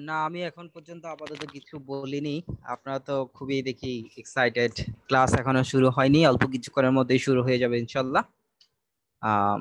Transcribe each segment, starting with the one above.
না, আমি এখন পর্যন্ত আপাতত কিছু বলিনি। আপনারা তো খুবই দেখি এক্সাইটেড। ক্লাস এখনো শুরু হয়নি, অল্প কিছুক্ষণের মধ্যেই শুরু হয়ে যাবে ইনশাল্লাহ। আহ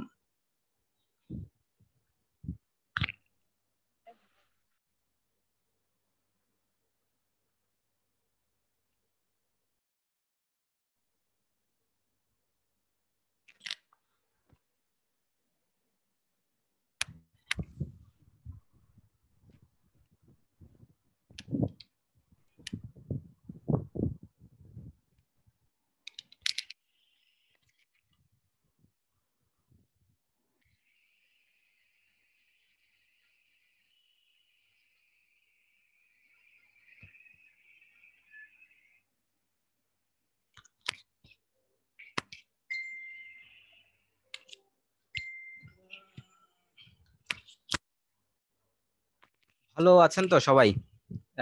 ভালো আছেন তো সবাই?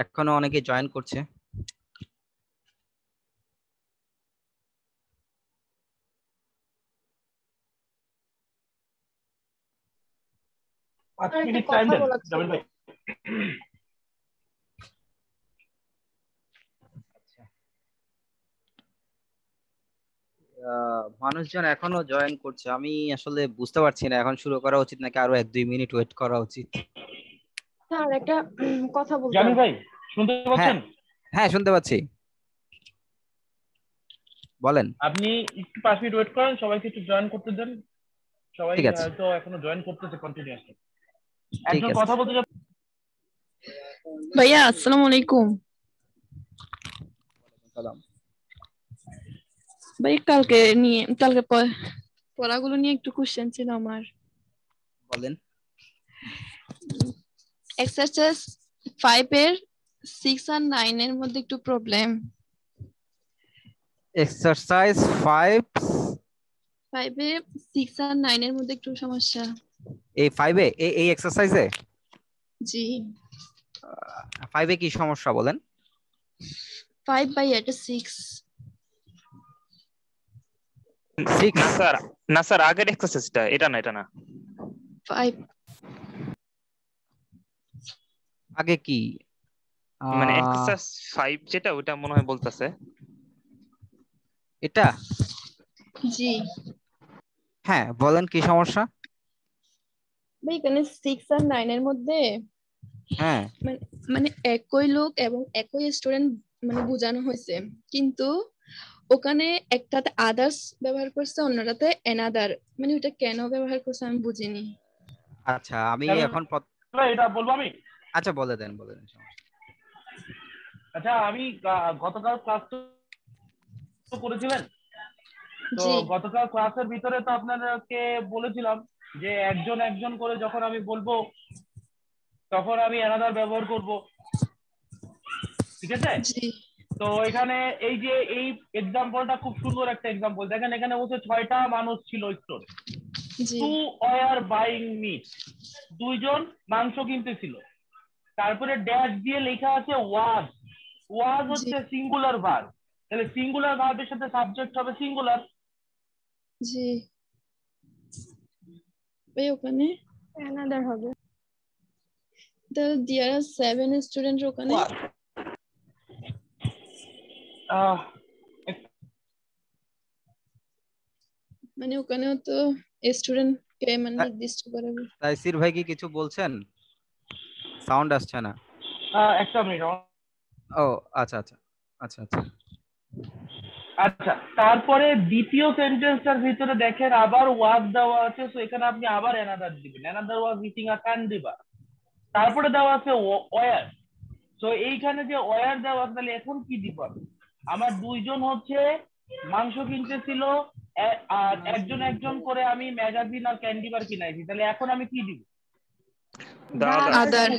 এখনো অনেকে জয়েন করছে। আমার একটা কথা বলার ছিল। মানুষজন এখনো জয়েন করছে, আমি আসলে বুঝতে পারছি না এখন শুরু করা উচিত নাকি আরো 1-2 মিনিট ওয়েট করা উচিত। স্যার একটা কথা বলতাম। জামিল ভাই শুনতে হ্যাঁ, পাচ্ছেন? হ্যাঁ শুনতে পাচ্ছি, বলেন। আপনি একটু 5 মিনিট ওয়েট করেন, সবাইকে একটু জয়েন করতে দেন। সবাই ঠিক আছে, হয়তো এখনো জয়েন করতেছে কন্টিনিউয়াসলি। ঠিক একজন আছে। কথা বলতে যাচ্ছে। ভাইয়া আসসালামু আলাইকুম। সালাম। ভাই কালকে পড়াগুলো নিয়ে একটু কোশ্চেন ছিল আমার। বলেন। এক্সারসাইজ 5 এর 6 আর 9 এর মধ্যে একটু প্রবলেম। এক্সারসাইজ 5। 5 এ 6 আর 9 এর মধ্যে একটু সমস্যা। এই 5-এ এই এক্সারসাইজে জি 5-এ কি সমস্যা বলেন? 5 বাই এটা 6। 6? না স্যার, না স্যার, আগের এক্সারসাইজটা, এটা না, এটা না। 5 আগে কি? মানে এক্সারসাইজ 5 যেটা, ওটা মনে হয় বলতেছে এটা। জি হ্যাঁ বলেন কি সমস্যা। ভাই এখানে 6 আর 9 এর মধ্যে হ্যাঁ, মানে মানে একই লোক এবং একই স্টুডেন্ট মানে বোঝানো হয়েছে, কিন্তু ওখানে একটাতে আদার্স ব্যবহার করছে, অন্যটাতে এনাদার। মানে ওটা কেন ব্যবহার করছে আমি বুঝিনি। আচ্ছা আমি জামিল এখন ভাই, এটা বলবো আমি। আচ্ছা বলে দেন, বলে দেন, সমস্যা নেই। আচ্ছা, আমি গতকাল ক্লাস তো করেছিলেন তো। জি গতকাল ক্লাসের ভিতরে তো আপনাদেরকে বলেছিলাম যে একজন একজন করে যখন আমি বলবো তখন আমি অ্যানাদার ব্যবহার করব, ঠিক আছে? জি তো এখানে এই যে এই এক্সাম্পলটা খুব সুন্দর একটা এক্সাম্পল। দেখেন এখানে বলছে 6টা মানুষ ছিল স্টোরে। জি টু ওয়ার বাইং মিট, দুইজন মাংস কিনতেছিল। তারপরে ড্যাশ দিয়ে লেখা আছে ওয়াজ। ওয়াজ জি হচ্ছে সিঙ্গুলার ভার্ব, তাহলে সিঙ্গুলার ভার্বের সাথে সাবজেক্ট হবে সিঙ্গুলার। জি ভাই ওখানে এনাদার হবে। দেয়ার আর 7 স্টুডেন্ট ওখানে। মানে ওখানেও তো স্টুডেন্ট কে মানে নির্দিষ্ট করাবে। তাইসির ভাই কি কিছু বলছেন? সাউন্ড আসছে না। একটা মিনিট। ও আচ্ছা আচ্ছা আচ্ছা আচ্ছা। আচ্ছা, তারপরে দ্বিতীয় সেন্টেন্সটার ভিতরে দেখেন আবার ওয়াজ দেওয়া আছে, তো এখানে আপনি আবার অ্যানাদার দিবেন। অ্যানাদার ওয়াজ ইটিং আ ক্যান্ডিবা। তারপরে দেওয়া আছে ওয়ার। তো এইখানে যে ওয়ার দেওয়া আছে, তাহলে এখন কি দিব আমি? আমার দুইজন হচ্ছে মাংস কিনতেছিল, আর একজন একজন করে আমি ম্যাগাজিন আর ক্যান্ডি বার কিনাইছি, তাহলে এখন আমি কি দিব? আদার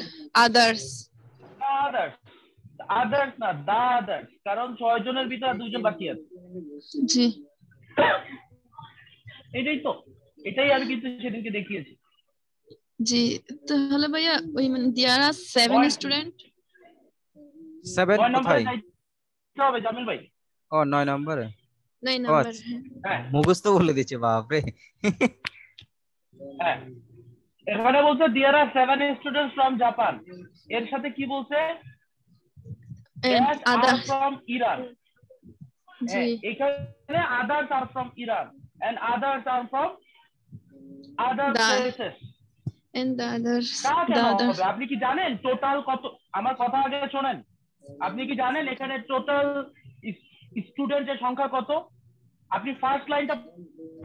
আদার্স আদার্স। আদার্স না, দা আদার্স, কারণ 6 জনের ভিতরে 2জন বাকি আছে। জি এটাই তো, এটাই আমি কিন্তু সেদিনকে দেখিয়েছি। জি তাহলে ভাইয়া ওই মানে দেয়ার আর 7 Point কি? স্টুডেন্ট। 7 9 নম্বরে কোথায়? যাইতে হবে জামিল ভাই। ও 9 নম্বরে। 9 ও নাম্বার। আচ্ছা, হ্যাঁ মুখস্থ বলে দিচ্ছে বাপরে। হ্যাঁ, এখানে বলছে there are 7 students from Japan, এর সাথে কি বলছে and that are other from Iran. জি এখানে others are from Iran and others are from other the places. and the others তা the কেন other হবে? আপনি কি জানেন টোটাল কত? আমার কথা আগে শোনেন। আপনি কি জানেন এখানে টোটাল স্টুডেন্টের সংখ্যা কত? আপনি ফার্স্ট লাইনটা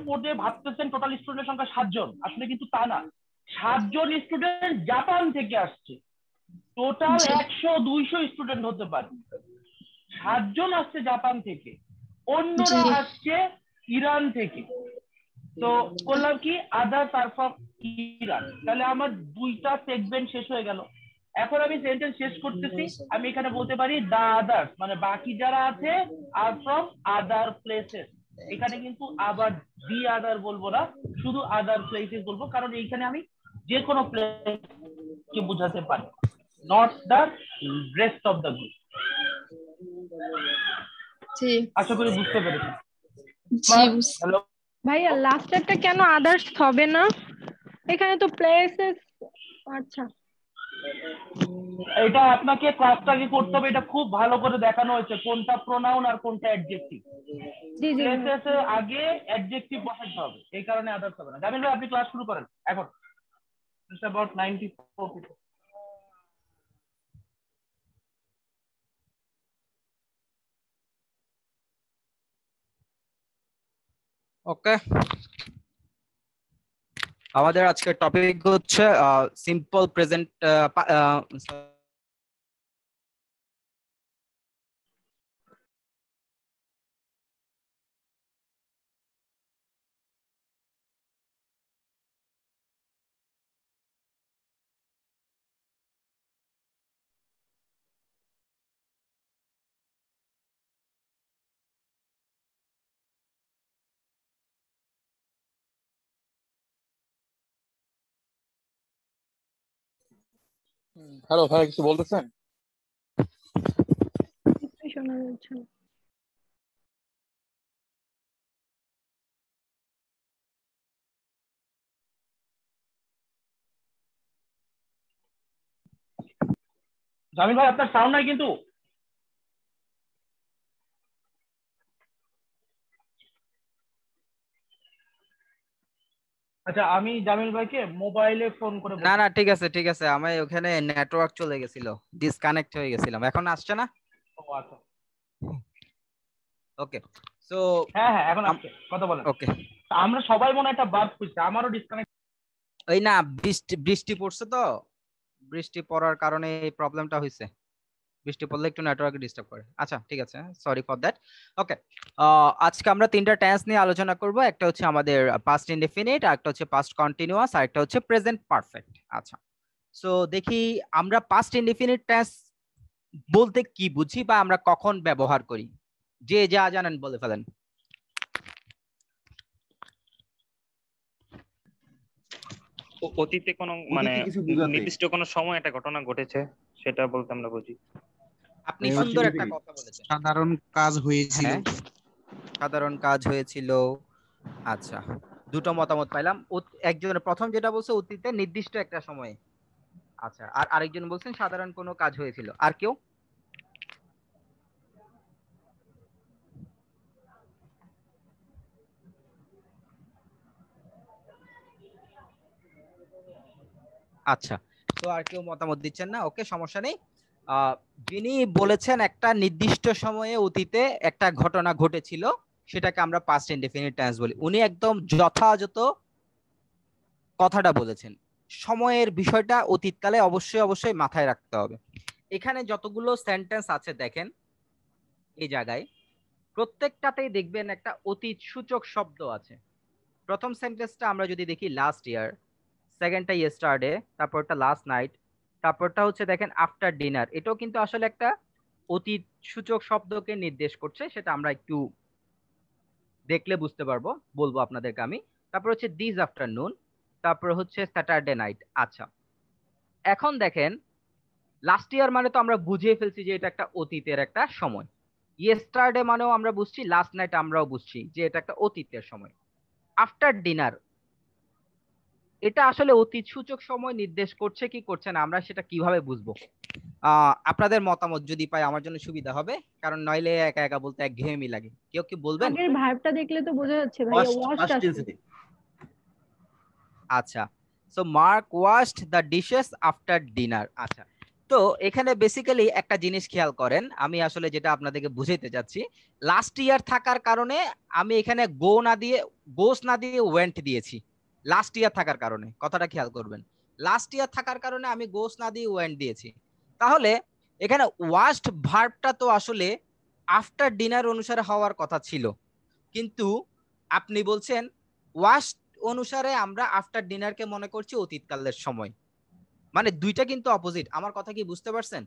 পড়ে ভাবতেছেন টোটাল স্টুডেন্টের সংখ্যা 7 জন, আসলে কিন্তু তা না। 7 জন স্টুডেন্ট জাপান থেকে আসছে। টোটাল জি 100-200 স্টুডেন্ট হতে পারে, 7 জন আসছে জাপান থেকে, জি অন্যরা আসছে ইরান থেকে। তো বললাম কি আদার্স আর ফ্রম ইরান, তাহলে আমার দুইটা সেগমেন্ট শেষ হয়ে গেল। এখন আমি সেন্টেন্স শেষ করতেছি, আমি এখানে বলতে পারি দা আদার্স, মানে বাকি যারা আছে আর ফ্রম আদার প্লেসেস। এখানে কিন্তু আবার দি আদার বলবো না, শুধু আদার প্লেসেস বলবো, কারণ এইখানে আমি যে কোনো প্লেস কে বোঝাতে পারি, not the rest of the group. জি আশা করি বুঝতে পেরেছেন। জি হ্যালো, ভাইয়া লাস্টেরটা কেন আদার্স হবে না? এখানে তো প্লেসেস। আচ্ছা এটা আপনাকে ক্লাসটাকে করতে হবে, এটা খুব ভালো করে দেখানো হয়েছে কোনটা প্রোনাউন আর কোনটা অ্যাডজেক্টিভ। জি জি ভাইয়া। প্লেসেস এর আগে অ্যাডজেক্টিভ বসাতে হবে, এই কারণে আদার্স হবে না। জামিল ভাই আপনি ক্লাস শুরু করেন এখন। It's about 94 people. ওকে, আমাদের আজকের টপিক হচ্ছে সিম্পল প্রেজেন্ট। হ্যালো ভাই, কিছু বলতেছেন? কিছুই শোনা যাচ্ছে না। জামিল ভাই আপনার সাউন্ড নাই কিন্তু। আচ্ছা, আমি জামিল ভাইকে মোবাইলে ফোন করে না না ঠিক আছে ঠিক আছে, আমার ওখানে নেটওয়ার্ক চলে গেছিল, ডিসকানেক্ট হয়ে গেছিলাম, এখন আসছে না? ও আচ্ছা, ওকে সো হ্যাঁ হ্যাঁ এখন আসছে, কথা বলেন। ওকে, আমরা সবাই মনে হয় একটা বাদ খুঁজছে, আমারও ডিসকানেক্ট। ওই না বৃষ্টি বৃষ্টি পড়ছে তো, বৃষ্টি পড়ার কারণে এই প্রবলেমটা হয়েছে। বৃষ্টি পড়লে একটু নেটওয়ার্ক ডিস্টার্ব করে। আচ্ছা ঠিক আছে, সরি ফর দ্যাট। ওকে, আজকে আমরা তিনটা টেন্স নিয়ে আলোচনা করব। একটা হচ্ছে আমাদের পাস্ট ইনডেফিনিট, একটা হচ্ছে পাস্ট কন্টিনিউয়াস, আর একটা হচ্ছে প্রেজেন্ট পারফেক্ট। আচ্ছা, সো দেখি আমরা পাস্ট ইনডেফিনিট টেন্স বলতে কি বুঝি বা আমরা কখন ব্যবহার করি, যে যা জানেন বলে ফেলেন। অতীতে কোনো মানে কিছু বুঝাতে নির্দিষ্ট কোনো সময় একটা ঘটনা ঘটেছে, সেটা বলতে আমরা বুঝি। আপনি সুন্দর একটা কথা বলেছেন, সাধারণ কাজ হয়েছিল। হ্যাঁ সাধারণ কাজ হয়েছিল। আচ্ছা, দুটো মতামত পাইলাম। একজনের প্রথম যেটা বলছে অতীতে নির্দিষ্ট একটা সময়ে। আচ্ছা, আর আরেকজন বলছেন সাধারণ কোনো কাজ হয়েছিল। আর কেউ? আচ্ছা, তো আর কেউ মতামত দিচ্ছেন না, ওকে সমস্যা নেই। যিনি বলেছেন একটা নির্দিষ্ট সময়ে অতীতে একটা ঘটনা ঘটেছিল, সেটাকে আমরা পাস্ট ইনডেফিনিট টেন্স বলি। উনি একদম যথাযথ কথাটা বলেছেন। সময়ের বিষয়টা অতীতকালে অবশ্যই অবশ্যই মাথায় রাখতে হবে। এখানে যতগুলো সেন্টেন্স আছে দেখেন, এই জায়গায় প্রত্যেকটাতেই দেখবেন একটা অতীত সূচক শব্দ আছে। প্রথম সেন্টেন্সটা আমরা যদি দেখি লাস্ট ইয়ার, সেকেন্ডটা ইয়েস্টারডে, তারপরটা লাস্ট নাইট, তারপরটা হচ্ছে দেখেন আফটার ডিনার। এটাও কিন্তু আসলে একটা অতীত সূচক শব্দকে নির্দেশ করছে, সেটা আমরা একটু দেখলে বুঝতে পারবো, বলবো আপনাদেরকে আমি। তারপর হচ্ছে দিস আফটারনুন, তারপর হচ্ছে স্যাটারডে নাইট। আচ্ছা, এখন দেখেন লাস্ট ইয়ার মানে তো আমরা বুঝিয়ে ফেলছি যে এটা একটা অতীতের একটা সময়। ইয়েস্টারডে মানেও আমরা বুঝছি, লাস্ট নাইট আমরাও বুঝছি যে এটা একটা অতীতের সময়। আফটার ডিনার এটা আসলে অতীত সূচক সময় নির্দেশ করছে কি করছে না, আমরা সেটা কিভাবে বুঝবো? আপনাদের মতামত যদি পাই আমার জন্য সুবিধা হবে, কারণ নইলে একা একা বলতে একঘেয়েমি লাগে। কেউ কি বলবেন? আগের ভার্বটা দেখলে তো বোঝা যাচ্ছে ভাইয়া, ওয়াশড আছে। আচ্ছা, so mark washed the dishes after dinner. আচ্ছা, তো এখানে বেসিক্যালি একটা জিনিস খেয়াল করেন, আমি আসলে যেটা আপনাদেরকে বুঝাইতে যাচ্ছি, লাস্ট ইয়ার থাকার কারণে আমি এখানে গোস না দিয়ে ওয়েন্ট দিয়েছি। লাস্ট ইয়ার থাকার কারণে, কথাটা খেয়াল করবেন, লাস্ট ইয়ার থাকার কারণে আমি গোস না দিয়ে ওয়েন্ট দিয়েছি। তাহলে এখানে ওয়াশড ভার্বটা তো আসলে আফটার ডিনার অনুসারে হওয়ার কথা ছিল, কিন্তু আপনি বলছেন ওয়াশড অনুসারে আমরা আফটার ডিনারকে মনে করছি অতীতকালের সময়। মানে দুইটা কিন্তু অপোজিট। আমার কথা কি বুঝতে পারছেন?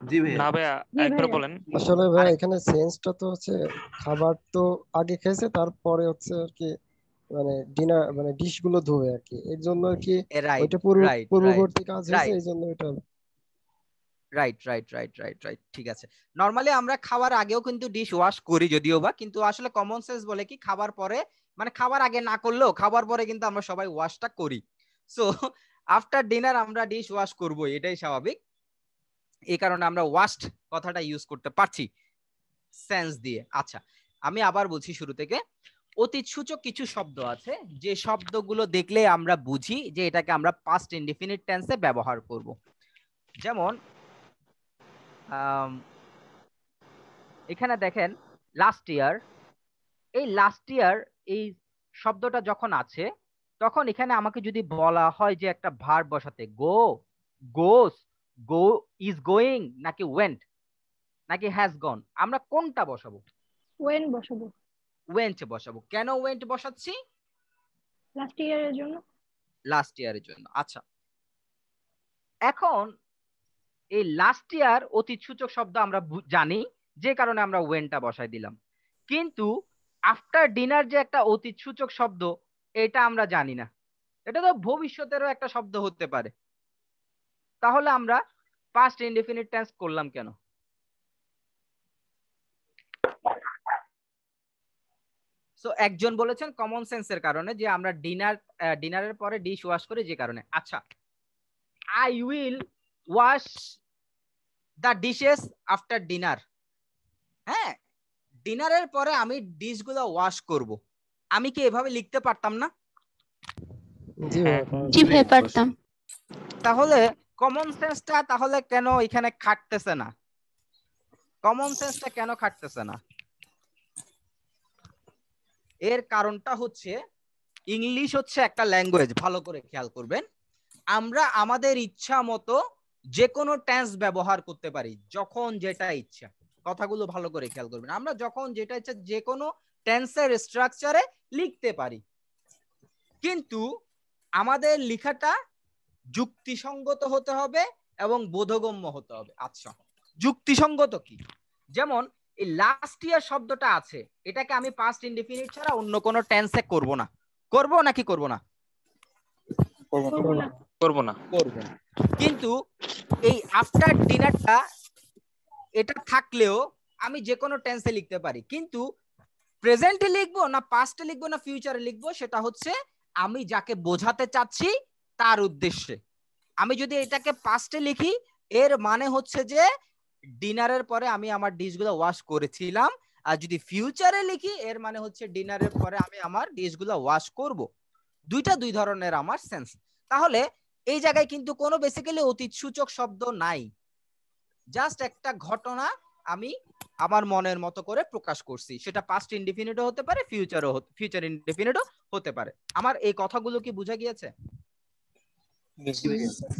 জি ভাই। না ভাইয়া, একবার বলেন। আসলে ভাই এখানে সেন্সটা তো হচ্ছে খাবার তো আগে খেয়েছে, তারপরে হচ্ছে আর কি মানে ডিনার মানে ডিশ গুলো ধোবে আর কি, এর জন্য আর কি ওইটা পূর্ববর্তী কাজ হয়েছে, এই জন্য এটা right right right right right ঠিক আছে। নরমালি আমরা খাওয়ার আগেও কিন্তু ডিশ ওয়াশ করি যদিও বা, কিন্তু আসলে কমন সেন্স বলে কি খাবার পরে, মানে খাবার আগে না করলেও খাবার পরে কিন্তু আমরা সবাই ওয়াশটা করি। সো আফটার ডিনার আমরা ডিশ ওয়াশ করব, এটাই স্বাভাবিক। এই কারণে আমরা ওয়াশড কথাটা ইউজ করতে পারছি সেন্স দিয়ে। আচ্ছা, আমি আবার বলছি শুরু থেকে। অতীত সূচক কিছু শব্দ আছে যে শব্দগুলো দেখলে আমরা বুঝি যে এটাকে আমরা পাস্ট ইনডিফিনিট টেন্সে ব্যবহার করব। যেমন এখানে দেখেন লাস্ট ইয়ার, এই লাস্ট ইয়ার এই শব্দটা যখন আছে তখন এখানে আমাকে যদি বলা হয় যে একটা ভার্ব বসাতে, গো, গোস, গো, ইজ গোয়িং, নাকি ওয়েন্ট, নাকি হ্যাজ গন, আমরা কোনটা বসাবো? ওয়েন বসাবো। ওয়েন্ট বসাবো। কেন ওয়েন্ট বসাচ্ছি? লাস্ট ইয়ারের জন্য। লাস্ট ইয়ারের জন্য। আচ্ছা, এখন এই লাস্ট ইয়ার অতীত সূচক শব্দ আমরা জানি, যে কারণে আমরা ওয়েনটা বসাই দিলাম। কিন্তু আফটার ডিনার যে একটা অতীত সূচক শব্দ, এটা আমরা জানি না, এটা তো ভবিষ্যতেরও একটা শব্দ হতে পারে। তাহলে আমরা পাস্ট ইনডিফিনিট টেন্স করলাম কেন? সো একজন বলেছেন কমন সেন্সের কারণে, যে আমরা ডিনারের পরে ডিশ ওয়াশ করি যে কারণে। আচ্ছা, I will wash the dishes after dinner. হ্যাঁ, ডিনারের পরে আমি ডিশগুলো ওয়াশ করব। আমি কি এভাবে লিখতে পারতাম না? জি ভাই পারতাম। তাহলে কমন সেন্সটা তাহলে কেন এখানে খাটতেছে না? কমন সেন্সটা কেন খাটতেছে না? এর কারণটা হচ্ছে ইংলিশ হচ্ছে একটা ল্যাঙ্গুয়েজ, ভালো করে খেয়াল করবেন। আমরা আমাদের ইচ্ছা মতো যে কোনো টেন্স ব্যবহার করতে পারি, যখন যেটা ইচ্ছা। কথাগুলো ভালো করে খেয়াল করবেন। আমরা যখন যেটা ইচ্ছা যে কোনো টেন্সের স্ট্রাকচারে লিখতে পারি, কিন্তু আমাদের লেখাটা যুক্তিসঙ্গত হতে হবে এবং বোধগম্য হতে হবে। আচ্ছা, যুক্তিসঙ্গত কি? যেমন এই লাস্ট ইয়ার শব্দটা আছে, এটাকে আমি পাস্ট ইনডিফিনিট ছাড়া অন্য কোনো টেন্সে করব না। করব নাকি করব না? করব না। কিন্তু এই আফটার ডিনারটা এটা থাকলেও আমি যে কোনো টেন্সে লিখতে পারি, কিন্তু প্রেজেন্টে লিখবো না পাস্টে লিখবো না ফিউচারে লিখবো, সেটা হচ্ছে আমি যাকে বোঝাতে চাচ্ছি তার উদ্দেশ্যে। আমি যদি এটাকে পাস্টে লিখি, এর মানে হচ্ছে যে ডিনারের পরে আমি আমার ডিশগুলো ওয়াশ করেছিলাম, আর যদি ফিউচারে লিখি এর মানে হচ্ছে ডিনারের পরে আমি আমার ডিশগুলো ওয়াশ করব। দুইটা দুই ধরনের আমার সেন্স। তাহলে এই জায়গায় কিন্তু কোনো বেসিক্যালি অতীত সূচক শব্দ নাই, জাস্ট একটা ঘটনা আমি আমার মনের মতো করে প্রকাশ করছি। সেটা পাস্ট ইনডিফিনিটও হতে পারে, ফিউচার ইনডিফিনিটও হতে পারে। আমার এই কথাগুলো কি বোঝা গিয়েছে?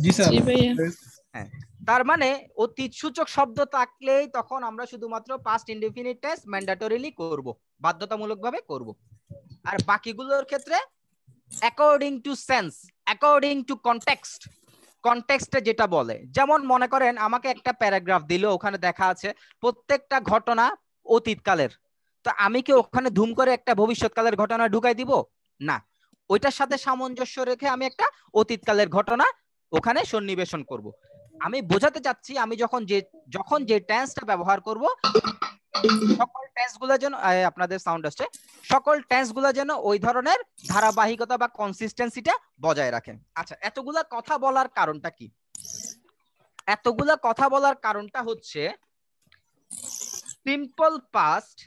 জি স্যার। হ্যাঁ, তার মানে অতীত সূচক শব্দ থাকলেই তখন আমরা শুধুমাত্র পাস্ট ইনডিফিনিট টেন্স ম্যান্ডেটরিলি করব, বাধ্যতামূলকভাবে করব। আর বাকিগুলোর ক্ষেত্রে according to sense, according to context, কনটেক্সটে যেটা বলে। যেমন মনে করেন আমাকে একটা প্যারাগ্রাফ দিল, ওখানে দেখা আছে প্রত্যেকটা ঘটনা অতীতকালের, তো আমি কি ওখানে ধুম করে একটা ভবিষ্যৎকালের ঘটনা ঢুকাই দিব? না, ওইটার সাথে সামঞ্জস্য রেখে আমি একটা অতীতকালের ঘটনা ওখানে সন্নিবেশন করব। আমি বোঝাতে চাচ্ছি আমি যখন যে টেন্সটা ব্যবহার করব সকল টেন্সগুলো যেন আপনাদের সাউন্ড আসছে, সকল টেন্সগুলো যেন ওই ধরনের ধারাবাহিকতা বা কনসিস্টেন্সিটা বজায় রাখে। আচ্ছা, এতগুলা কথা বলার কারণটা কি? এতগুলা কথা বলার কারণটা হচ্ছে সিম্পল পাস্ট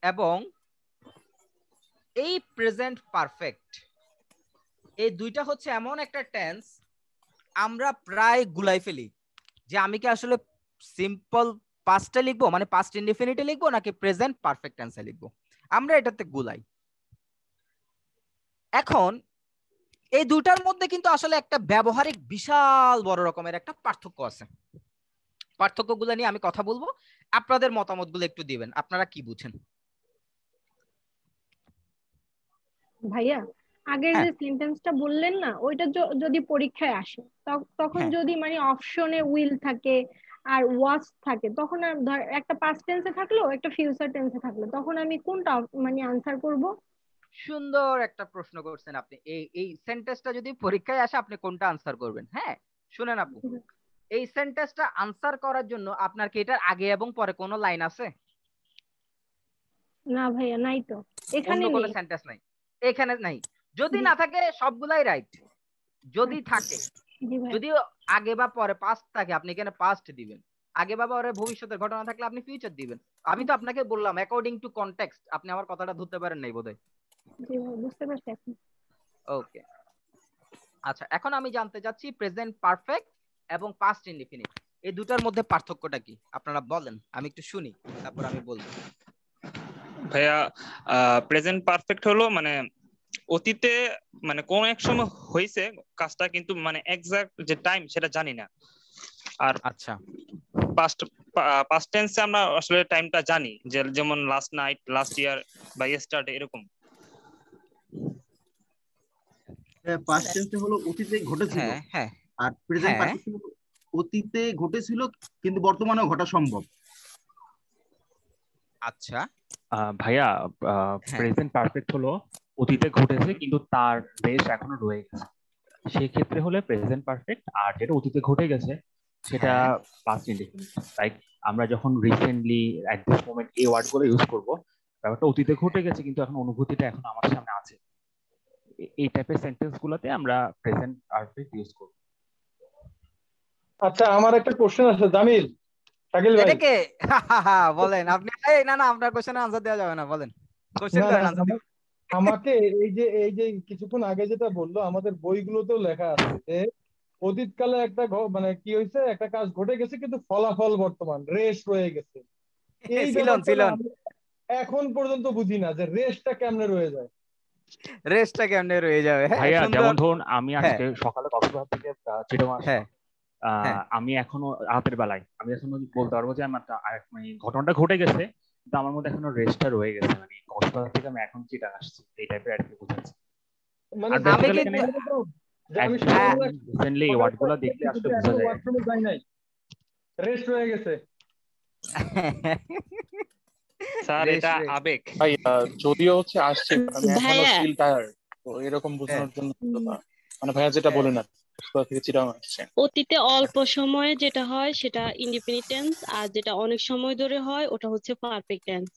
এবং এই প্রেজেন্ট পারফেক্ট, এই দুইটা হচ্ছে এমন একটা টেন্স আমরা প্রায় গুলাই ফেলি যে আমি কি আসলে সিম্পল পাস্টে লিখবো, মানে পাস্ট ইনডিফিনিটে লিখবো, নাকি প্রেজেন্ট পারফেক্ট টেন্সে লিখবো, আমরা এটাতে গুলাই। এখন এই দুটার মধ্যে কিন্তু আসলে একটা ব্যবহারিক বিশাল বড় রকমের একটা পার্থক্য আছে। পার্থক্যগুলো নিয়ে আমি কথা বলবো, আপনাদের মতামতগুলো একটু দিবেন, আপনারা কি বুঝেন? ভাইয়া আগের যে সেন্টেন্সটা বললেন না, ওইটা যদি পরীক্ষায় আসে তখন যদি মানে অপশনে উইল থাকে আর ওয়াজ থাকে, তখন একটা পাস্ট টেন্সে থাকলো একটা ফিউচার টেন্সে থাকলো, তখন আমি কোনটা মানে আনসার করব? সুন্দর একটা প্রশ্ন করছেন আপনি। এই সেন্টেন্সটা যদি পরীক্ষায় আসে আপনি কোনটা আনসার করবেন? হ্যাঁ শুনেন আপু, এই সেন্টেন্সটা আনসার করার জন্য আপনার কি এটার আগে এবং পরে কোনো লাইন আছে? না ভাইয়া, নাই তো, এখানে অন্য কোনো নেই। সেন্টেন্স নাই, এখানে নাই। যদি না থাকে সবগুলাই রাইট, যদি থাকে, যদি আগে বা পরে পাস্ট থাকে আপনি এখানে পাস্ট দিবেন, আগে বা পরে ভবিষ্যতের ঘটনা থাকলে আপনি ফিউচার দিবেন। আমি তো আপনাকে বললাম অ্যাকর্ডিং টু কনটেক্সট, আপনি আমার কথাটা ধরতে পারেন নাই বোধহয়। জি ভাই, বুঝতে পারছি এখন। ওকে, আচ্ছা এখন আমি জানতে চাচ্ছি প্রেজেন্ট পারফেক্ট এবং পাস্ট ইনডিফিনিট এই দুটার মধ্যে পার্থক্যটা কি আপনারা বলেন, আমি একটু শুনি তারপর আমি বলবো। ভাইয়া প্রেজেন্ট পারফেক্ট হলো মানে অতীতে মানে কোন এক সময় হয়েছে কাজটা, কিন্তু মানে এক্সাক্ট যে টাইম সেটা জানি না। আর আচ্ছা পাস্ট টেন্সে আমরা আসলে টাইমটা জানি, যেমন লাস্ট নাইট, লাস্ট ইয়ার বা ইয়েস্টারডে এরকম। পাস্ট টেন্সে হলো অতীতে ঘটেছিল, আর প্রেজেন্ট পারফেক্ট হলো অতীতে ঘটেছিল কিন্তু বর্তমানেও ঘটা সম্ভব। আচ্ছা ভাইয়া প্রেজেন্ট পারফেক্ট হলো অতীতে ঘটেছে কিন্তু তার রেশ এখনো রয়ে গেছে, সেই ক্ষেত্রে হলে প্রেজেন্ট পারফেক্ট। আর যেটা অতীতে ঘটে গেছে সেটা পাস্ট ইনডিফিনিট। লাইক আমরা যখন রিসেন্টলি এট দিস মোমেন্ট এই ওয়ার্ড গুলো ইউজ করব, ব্যাপারটা অতীতে ঘটে গেছে কিন্তু এখন অনুভূতিটা এখন আমার সামনে আছে, এই টাইপের সেন্টেন্স গুলোতে আমরা প্রেজেন্ট পারফেক্ট ইউজ করব। আচ্ছা আমার একটা কোশ্চেন আছে জামিল, শাকিল ভাই। এটাকে বলেন আপনি। এই না না, আপনার কোশ্চেনের আনসার দেওয়া যাবে না, বলেন কোশ্চেন করেন, আনসার দিন। আমাকে এই যে কিছুক্ষণ আগে যেটা বললো আমাদের বইগুলোতেও লেখা আছে যে অতীতকালে একটা মানে কি হয়েছে, একটা কাজ ঘটে গেছে কিন্তু ফলাফল বর্তমান, রেশ রয়ে গেছে। এই ব্যাপারটা আমি এখন পর্যন্ত বুঝি না যে রেশটা কেমনে রয়ে যায়। রেশটা কেমনে রয়ে যাবে? ভাইয়া যেমন ধরুন আমি আজকে সকালে কক্সবাজার থেকে চিটাগাং আসলাম, আমি এখনো রাতের বেলায় আমি এখনো বলতে পারবো যে আমার মানে ঘটনাটা ঘটে গেছে কিন্তু আমার মধ্যে এখনো রেস্টটা রয়ে গেছে, মানে কক্সবাজার থেকে আমি এখন চিটাগাং আসছি, এই টাইপের আর কি বোঝাচ্ছি। মানে আমি রিসেন্টলি এই ওয়ার্ডগুলো দেখলে আসলে বোঝা যায় ওয়াশরুমে যাই নাই, রেস্ট রয়ে গেছে। স্যার এটা আবেগ ভাই, যদিও হচ্ছে আসছে আমি এখনো ফিল টায়ার্ড, তো এরকম বোঝানোর জন্য মানে ভাইয়া যেটা বলেন না অতীতে অল্প সময়ে যেটা হয় সেটা ইনডিফিনিট টেন্স, আর যেটা অনেক সময় ধরে হয় ওটা হচ্ছে পারফেক্ট টেন্স।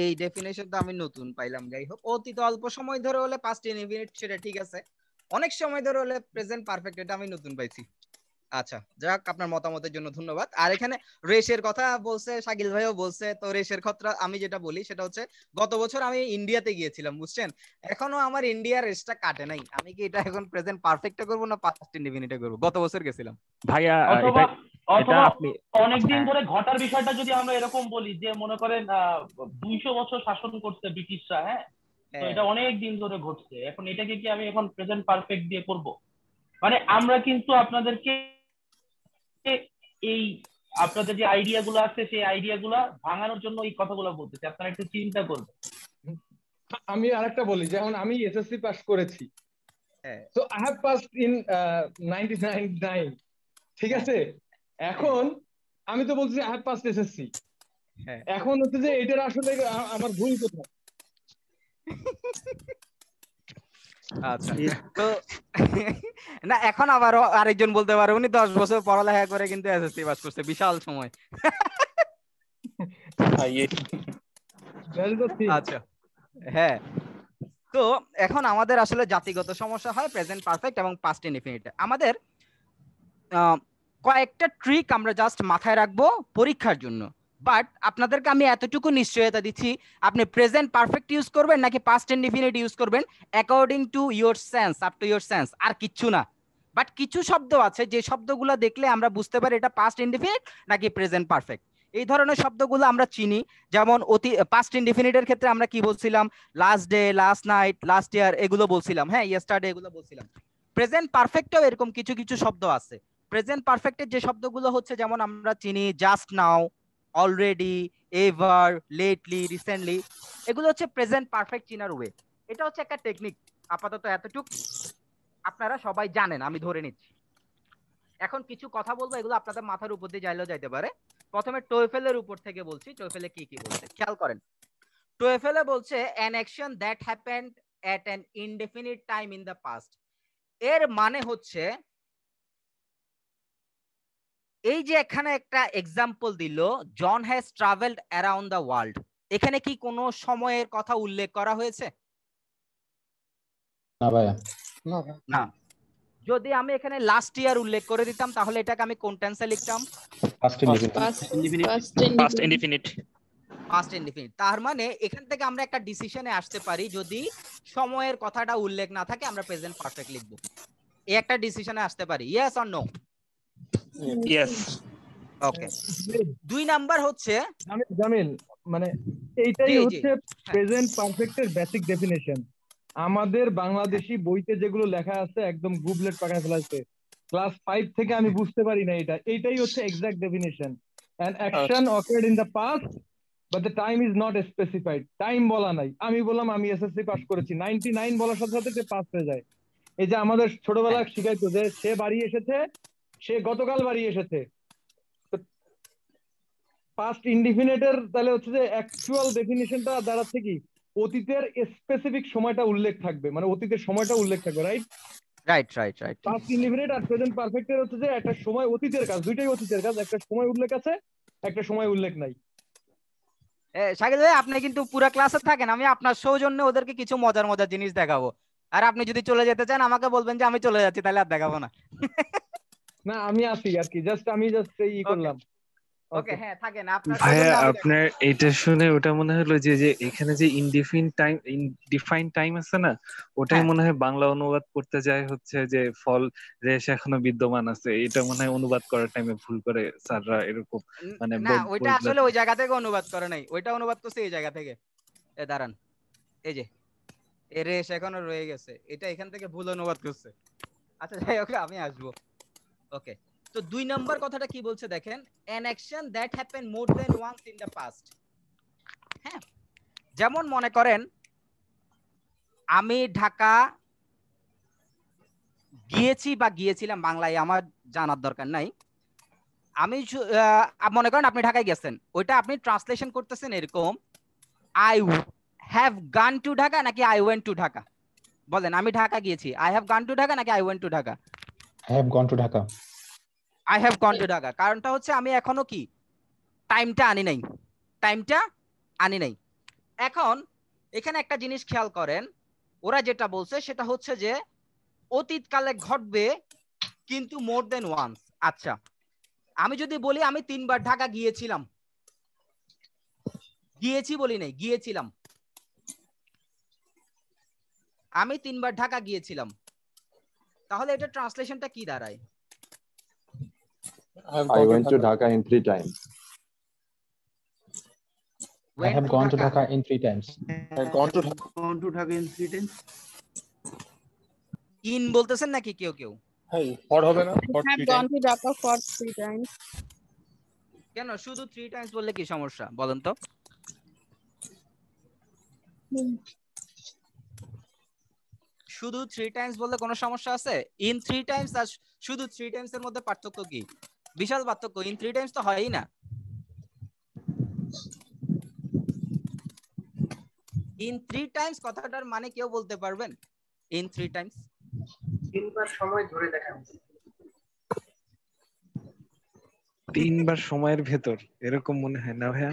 এই ডেফিনেশনটা আমি নতুন পাইলাম। যাই হোক, অতীতে অল্প সময় ধরে হলে পাস্ট ইনডিফিনিট সেটা ঠিক আছে, অনেক সময় ধরে হলে প্রেজেন্ট পারফেক্ট, এটা আমি নতুন পাইছি। আচ্ছা যাক, আপনার মতামতের জন্য ধন্যবাদ। আর এখানে রেশের কথা বলছে, শাকিল ভাইও বলছে, তো রেশের কথা আমি যেটা বলি সেটা হচ্ছে গত বছর আমি ইন্ডিয়াতে গিয়েছিলাম, বুঝছেন, এখনো আমার ইন্ডিয়ার রেশটা কাটে নাই। আমি কি এটা এখন প্রেজেন্ট পারফেক্টটা করব না পাস্ট ইনডিফিনিটে করব? গত বছর গেছিলাম ভাইয়া। অথবা অনেকদিন ধরে ঘটার বিষয়টা যদি আমরা এরকম বলি যে মনে করেন 200 বছর শাসন করছে ব্রিটিশরা, হ্যাঁ, তো এটা অনেক দিন ধরে ঘটছে, এখন এটাকে কি আমি এখন প্রেজেন্ট পারফেক্ট দিয়ে করব? মানে আমরা কিন্তু আপনাদেরকে এই আপনাদের যে আইডিয়া গুলো আছে সেই আইডিয়া গুলা ভাঙানোর জন্য এই কথাগুলো বলতেছি, আপনারা একটু চিন্তা করবেন। আমি আরেকটা বলি, যেমন আমি এসএসসি পাস করেছি, so I have passed in 1999, ঠিক আছে? এখন আমি তো বলছি আই হ্যাভ পাসড এসএসসি, এখন হচ্ছে যে এটার আসলে আমার ভুল কোথায়? আচ্ছা তো না এখন আবার আরেকজন বলতে পারে উনি 10 বছর পড়ালেখা করে কিন্তু এসএসসি পাস করছে, বিশাল সময়। আচ্ছা হ্যাঁ, তো এখন আমাদের আসলে জাতিগত সমস্যা হয় প্রেজেন্ট পারফেক্ট এবং পাস্ট ইনডিফিনিট। আমাদের কয়েকটা ট্রিক আমরা জাস্ট মাথায় রাখবো পরীক্ষার জন্য, বাট আপনাদেরকে আমি এতটুকু নিশ্চয়তা দিচ্ছি আপনি প্রেজেন্ট পারফেক্ট ইউজ করবেন নাকি পাস্ট ইনডিফিনিট ইউজ করবেন according to your sense, up to your sense, আর কিচ্ছু না। বাট কিছু শব্দ আছে যে শব্দগুলো দেখলে আমরা বুঝতে পারি এটা পাস্ট ইনডিফিনিট নাকি প্রেজেন্ট পারফেক্ট। এই ধরনের শব্দগুলো আমরা চিনি, যেমন পাস্ট ইনডিফিনিটের ক্ষেত্রে আমরা কি বলছিলাম, last day, last night, last year, এগুলো বলছিলাম, হ্যাঁ ইয়েস্টারডে এগুলো বলছিলাম। প্রেজেন্ট পারফেক্টেও এরকম কিছু কিছু শব্দ আছে। প্রেজেন্ট পারফেক্টের যে শব্দগুলো হচ্ছে যেমন আমরা চিনি just now, already, ever, lately, recently, এগুলো হচ্ছে প্রেজেন্ট পারফেক্ট চিনার ওয়ে। এটা হচ্ছে একটা টেকনিক, আপাতত এতটুকু আপনারা সবাই জানেন আমি ধরে নিচ্ছি। এখন কিছু কথা বলবো, এগুলো আপনাদের মাথার উপর দিয়ে যাইলেও যাইতে পারে। প্রথমে টোয়েফেলের উপর থেকে বলছি, টোয়েফেলে কি কি বলছে খেয়াল করেন। টোয়েফেলে বলছে an action that happened at an indefinite time in the past। এর মানে হচ্ছে এই যে এখানে একটা এক্সাম্পল দিল, John has travelled around the world, এখানে কি কোনো সময়ের কথা উল্লেখ করা হয়েছে? না ভাইয়া, না। যদি আমি এখানে লাস্ট ইয়ার উল্লেখ করে দিতাম তাহলে এটাকে আমি কোন টেন্সে লিখতাম? Past indefinite. Past indefinite. তার মানে এখান থেকে আমরা একটা ডিসিশনে আসতে পারি, যদি সময়ের কথাটা উল্লেখ না থাকে আমরা প্রেজেন্ট পারফেক্ট লিখব। এই একটা ডিসিশনে আসতে পারি, yes or no? Yes. Okay. 2 number হচ্ছে জামিল, মানে এইটাই হচ্ছে প্রেজেন্ট পারফেক্টের বেসিক ডেফিনেশন। আমাদের বাংলাদেশি বইতে যেগুলো লেখা আছে একদম গুবলেট পাকায় ফেলাছে, ক্লাস 5 থেকে আমি বুঝতে পারি না এইটাই হচ্ছে exact definition. an action occurred in the past but the time is not specified। Time বলা নাই, আমি বললাম আমি এসএসসি পাস করেছি, 99 বলার সাথে সাথে পাস হয়ে যায়। এই যে আমাদের ছোটবেলায় শিখাইতো যে সে বাড়ি এসেছে, সে গতকাল বাড়ি এসেছে। পাস্ট ইনডিফিনিটের তাহলে হচ্ছে যে অ্যাকচুয়াল ডেফিনিশনটা দাঁড়াচ্ছে কি, অতীতের স্পেসিফিক সময়টা উল্লেখ থাকবে, মানে অতীতের সময়টা উল্লেখ থাকবে, right? Right right right. Past indefinite আর প্রেজেন্ট পারফেক্টের হচ্ছে যে একটা সময় অতীতের কাজ, দুইটাই অতীতের কাজ, একটা সময় উল্লেখ আছে, একটা সময় উল্লেখ নাই। শাকিল ভাই আপনি কিন্তু পুরো ক্লাসে থাকেন, আমি আপনার সৌজন্যে ওদেরকে কিছু মজার মজার জিনিস দেখাবো, আর আপনি যদি চলে যেতে চান আমাকে বলবেন যে আমি চলে যাচ্ছি, তাহলে আর দেখাবো না। না আমি আছি আর কি, জাস্ট করলাম। ওকে হ্যাঁ থাকেন আপনার। ভাইয়া আপনার এটা শুনে ওটা মনে হলো যে এখানে যে ইনডিফাইন্ড টাইম আছে না, ওটাই মনে হয় বাংলা অনুবাদ করতে যায় হচ্ছে যে ফল রেশ এখনো বিদ্যমান আছে, এটা মনে হয় অনুবাদ করার টাইমে ভুল করে স্যাররা এরকম মানে না ওইটা আসলে ওই জায়গা থেকে অনুবাদ করে নাই, ওইটা অনুবাদ করছে এই জায়গা থেকে। দাঁড়ান, এই যে এ রেশ এখনো রয়ে গেছে, এটা এখান থেকে ভুল অনুবাদ করছে। আচ্ছা যাই হোক আমি আসবো। ওকে, তো 2 নম্বর কথাটা কি বলছে দেখেন, an action that happened more than once in the past। হ্যাঁ, যেমন মনে করেন আমি ঢাকা গিয়েছি বা গিয়েছিলাম, বাংলায় আমার জানার দরকার নাই। আমি মনে করেন আপনি ঢাকায় গেছেন, ওইটা আপনি ট্রান্সলেশন করতেছেন এরকম, I have gone to Dhaka নাকি আই ওয়েন্ট টু ঢাকা? বলেন, আমি ঢাকা গিয়েছি, I have gone to Dhaka নাকি I went to Dhaka? I have gone to Dhaka. I have gone to Dhaka. কারণটা হচ্ছে আমি এখনো কি টাইমটা আনি নাই। এখন এখানে একটা জিনিস খেয়াল করেন, ওরা যেটা বলছে সেটা হচ্ছে যে অতীতকালে ঘটবে কিন্তু মোর দেন ওয়ান্স। আচ্ছা, আমি যদি বলি আমি 3 বার ঢাকা গিয়েছিলাম, গিয়েছি বলি নাই, গিয়েছিলাম, আমি 3 বার ঢাকা গিয়েছিলাম, তাহলে এটা ট্রান্সলেশনটা কি দাঁড়ায়? I went to Dhaka in 3 times. I have gone to Dhaka in 3 times. I have gone to Dhaka in 3 times. In বলতেছেন নাকি কেউ কেউ? হ্যাঁ, ফর হবে না? I have gone to Dhaka for 3 times. কেন শুধু 3 টাইমস বললে কি সমস্যা বলেন তো? শুধু 3 টাইমস বললে কোনো সমস্যা আছে? ইন 3 টাইমস আর শুধু 3 টাইমস এর মধ্যে পার্থক্য কি? বিশাল পার্থক্য। ইন 3 টাইমস তো হয়ই না। ইন 3 টাইমস কথাটার মানে কেউ বলতে পারবেন? in 3 times? তিনবার সময় ধরে দেখা 3 বার সময়ের ভেতর এরকম মনে হয় না ভাইয়া?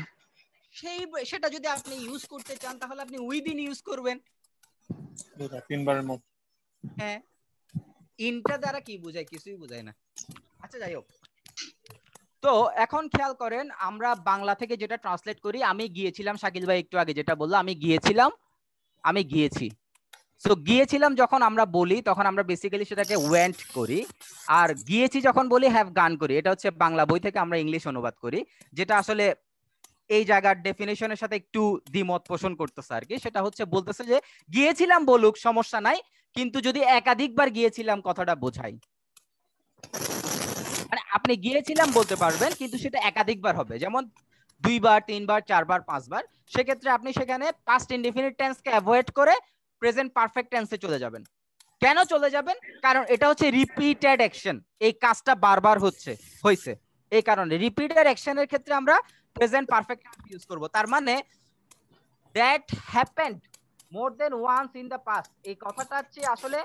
সেটা যদি আপনি ইউজ করতে চান তাহলে আপনি উইদিন ইউজ করবেন। 3 বারের মধ্যে। হ্যাঁ, ইনটা দ্বারা কি বোঝায়? কিছুই বোঝায় না। আচ্ছা যাই হোক, তো এখন খেয়াল করেন আমরা বাংলা থেকে যেটা ট্রান্সলেট করি, আমি গিয়েছিলাম, শাকিল ভাই একটু আগে যেটা বললো আমি গিয়েছিলাম, আমি গিয়েছি। সো গিয়েছিলাম যখন আমরা বলি তখন আমরা বেসিক্যালি সেটাকে ওয়েন্ট করি, আর গিয়েছি যখন বলি হ্যাভ গান করি। এটা হচ্ছে বাংলা বই থেকে আমরা ইংলিশ অনুবাদ করি, যেটা আসলে এই জায়গার ডেফিনেশনের সাথে একটু দ্বিমত পোষণ করতেছে আর কি। সেটা হচ্ছে বলতেছে যে গিয়েছিলাম বলুক সমস্যা নাই, কিন্তু যদি একাধিকবার গিয়েছিলাম কথাটা বোঝায়। মানে আপনি গিয়েছিলাম বলতে পারবেন কিন্তু সেটা একাধিকবার হবে, যেমন 2 বার 3 বার 4 বার 5 বার। সেক্ষেত্রে আপনি সেখানে পাস্ট ইনডেফিনিট টেন্সকে অ্যাভয়েড করে প্রেজেন্ট পারফেক্ট টেন্সে চলে যাবেন। কেন চলে যাবেন? কারণ এটা হচ্ছে রিপিটেড অ্যাকশন, এই কাজটা বারবার হয়েছে, এই কারণে রিপিটেড অ্যাকশনের ক্ষেত্রে আমরা প্রেজেন্ট পারফেক্ট টেন্স ইউজ করব। তার মানে that happened more than once in the past, এই কথাটা হচ্ছে আসলে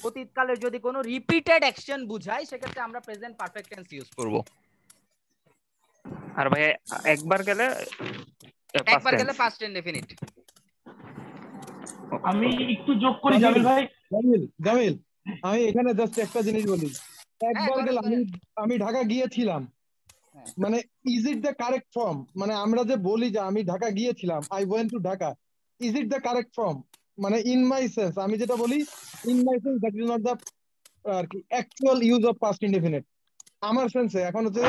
অতীতকালের যদি কোনো রিপিটেড অ্যাকশন বুঝায় সেক্ষেত্রে আমরা প্রেজেন্ট পারফেক্ট টেন্স ইউজ করব। আর ভাই একবার গেলে পাস্ট ইনডেফিনিট। আমি একটু যোগ করি জামিল ভাই। জামিল আমি এখানে জাস্ট একটা জিনিস বলি, একবার গেলে আমি ঢাকা গিয়েছিলাম, মানে is it the correct form? মানে আমরা যে বলি যে আমি ঢাকা গিয়েছিলাম, I went to Dhaka, is it the correct form? মানে ইন মাই সেন্স, আমি যেটা বলি in my sense, that is not the আর কি actual use of past indefinite আমার সেন্সে। এখন হচ্ছে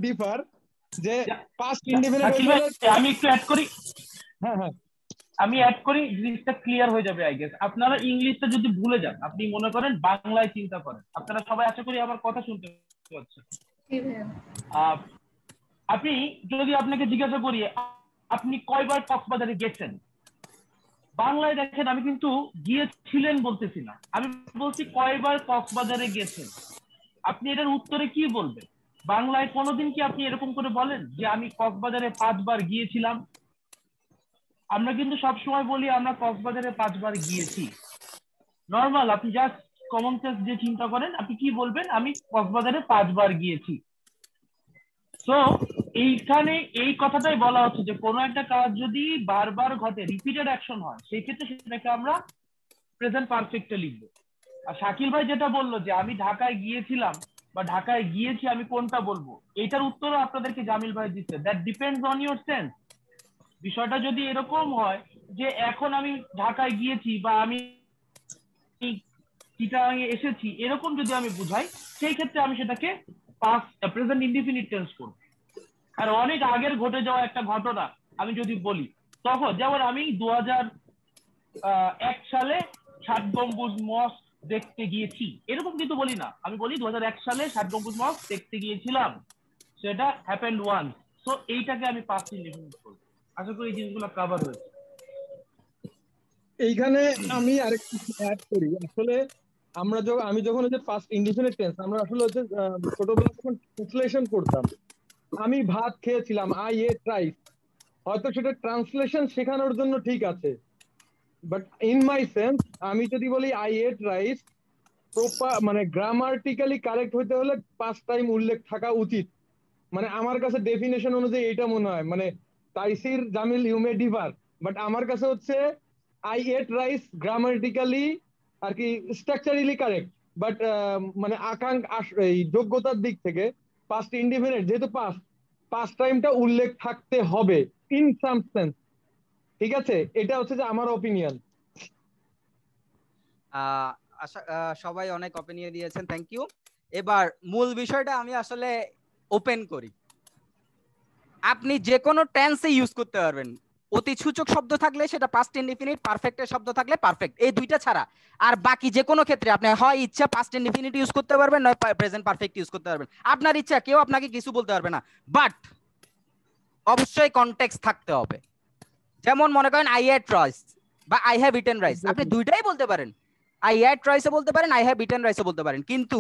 ডিফার যে পাস্ট ইনডেফিনিট। আমি একটু অ্যাড করি। হ্যাঁ আমি অ্যাড করি, জিনিসটা ক্লিয়ার হয়ে যাবে আই গেস। আপনারা ইংলিশটা যদি ভুলে যান, আপনি মনে করেন বাংলায় চিন্তা করেন। আপনারা সবাই আশা করি আমার কথা শুনতে পাচ্ছেন। আপনি যদি আপনাকে জিজ্ঞাসা করি আপনি কয়বার কক্সবাজারে গেছেন, বাংলায় দেখেন আমি কিন্তু গিয়েছিলেন বলতেছি না, আমি বলছি কয়বার কক্সবাজারে গেছেন। আপনি এটার উত্তরে কি বলবেন? বাংলায় কোনোদিন কি আপনি এরকম করে বলেন যে আমি কক্সবাজারে 5 বার গিয়েছিলাম? আমরা কিন্তু সবসময় বলি আমরা কক্সবাজারে 5 বার গিয়েছি। নর্মাল আপনি জাস্ট কমন সেন্স যে চিন্তা করেন, আপনি কি বলবেন? আমি কক্সবাজারে 5 বার গিয়েছি। সো এইখানে এই কথাটাই বলা হচ্ছে যে কোনো একটা কাজ যদি বারবার ঘটে, রিপিটেড অ্যাকশন হয়, সেই ক্ষেত্রে সেটাকে আমরা প্রেজেন্ট পারফেক্টে লিখবো। আর শাকিল ভাই যেটা বললো যে আমি ঢাকায় গিয়েছিলাম বা ঢাকায় গিয়েছি, আমি কোনটা বলবো? এইটার উত্তরও আপনাদেরকে জামিল ভাই দিচ্ছে। That depends on your sense. বিষয়টা যদি এরকম হয় যে এখন আমি ঢাকায় গিয়েছি বা আমি চিটাগাঙে এসেছি, এরকম যদি আমি বুঝাই, সেই ক্ষেত্রে আমি সেটাকে পাস্ট প্রেজেন্ট ইনডিফিনিট টেন্স করব। আর অনেক আগের ঘটে যাওয়া একটা ঘটনা আমি যদি বলি, তখন যেমন আমি 2001 সালে 7 গম্বুজ মস্ক দেখতে গিয়েছি, এরকম কিন্তু বলি না। আমি বলি 2001 সালে 7 গম্বুজ মস্ক দেখতে গিয়েছিলাম, সেটা হ্যাপেন্ড ওয়ান্স। সো এইটাকে আমি পাস্ট ইনডিফিনিট করব। আশা করি এই জিনিসগুলো কভার হয়েছে। এইখানে আমি আরেকটু অ্যাড করি। আসলে আমি যখন হচ্ছে ফার্স্ট ইনডিফিনিট টেন্স, আমরা আসলে হচ্ছে ছোটবেলা যখন ট্রান্সলেশন করতাম, আমি ভাত খেয়েছিলাম, আই এট রাইস, হয়তো সেটা ট্রান্সলেশন শেখানোর জন্য ঠিক আছে, বাট ইন মাই সেন্স আমি যদি বলি আই এট রাইস, প্রপার মানে গ্রামাটিক্যালি কারেক্ট হইতে হলে 5 টাইম উল্লেখ থাকা উচিত। মানে আমার কাছে ডেফিনেশন অনুযায়ী এটা মনে হয়, মানে Taisir Jamil you may differ, but আমার কাছে হচ্ছে আই এট রাইস গ্রামাটিক্যালি আর কি স্ট্রাকচারালি কারেক্ট, বাট মানে এই যোগ্যতার দিক থেকে পাস্ট ইনডিফিনিট যেহেতু পাস্ট টাইমটা উল্লেখ থাকতে হবে ইন সাম সেন্স। ঠিক আছে, এটা হচ্ছে যে আমার অপিনিয়ন। সবাই অনেক অপিনিয়ন দিয়েছেন, থ্যাংক ইউ। এবার মূল বিষয়টা আমি আসলে ওপেন করি। আপনি যে কোনো টেন্সে ইউজ করতে পারবেন। অতিসূচক শব্দ থাকলে সেটা পাস্ট ইনডিফিনিট, পারফেক্টের শব্দ থাকলে পারফেক্ট, এই দুইটা ছাড়া আর বাকি যে কোনো ক্ষেত্রে আপনি হয় ইচ্ছা পাস্ট ইনডিফিনিট ইউজ করতে পারবেন, নয় প্রেজেন্ট পারফেক্ট ইউজ করতে পারবেন। আপনার ইচ্ছা, কেউ আপনাকে কিছু বলতে পারবে না, বাট অবশ্যই কনটেক্সট থাকতে হবে। যেমন মনে করেন আই এট রাইস বা আই হ্যাভ ইটেন রাইস, আপনি দুইটাই বলতে পারেন, আই এট রাইসও বলতে পারেন, আই হ্যাভ ইটেন রাইসও বলতে পারেন। কিন্তু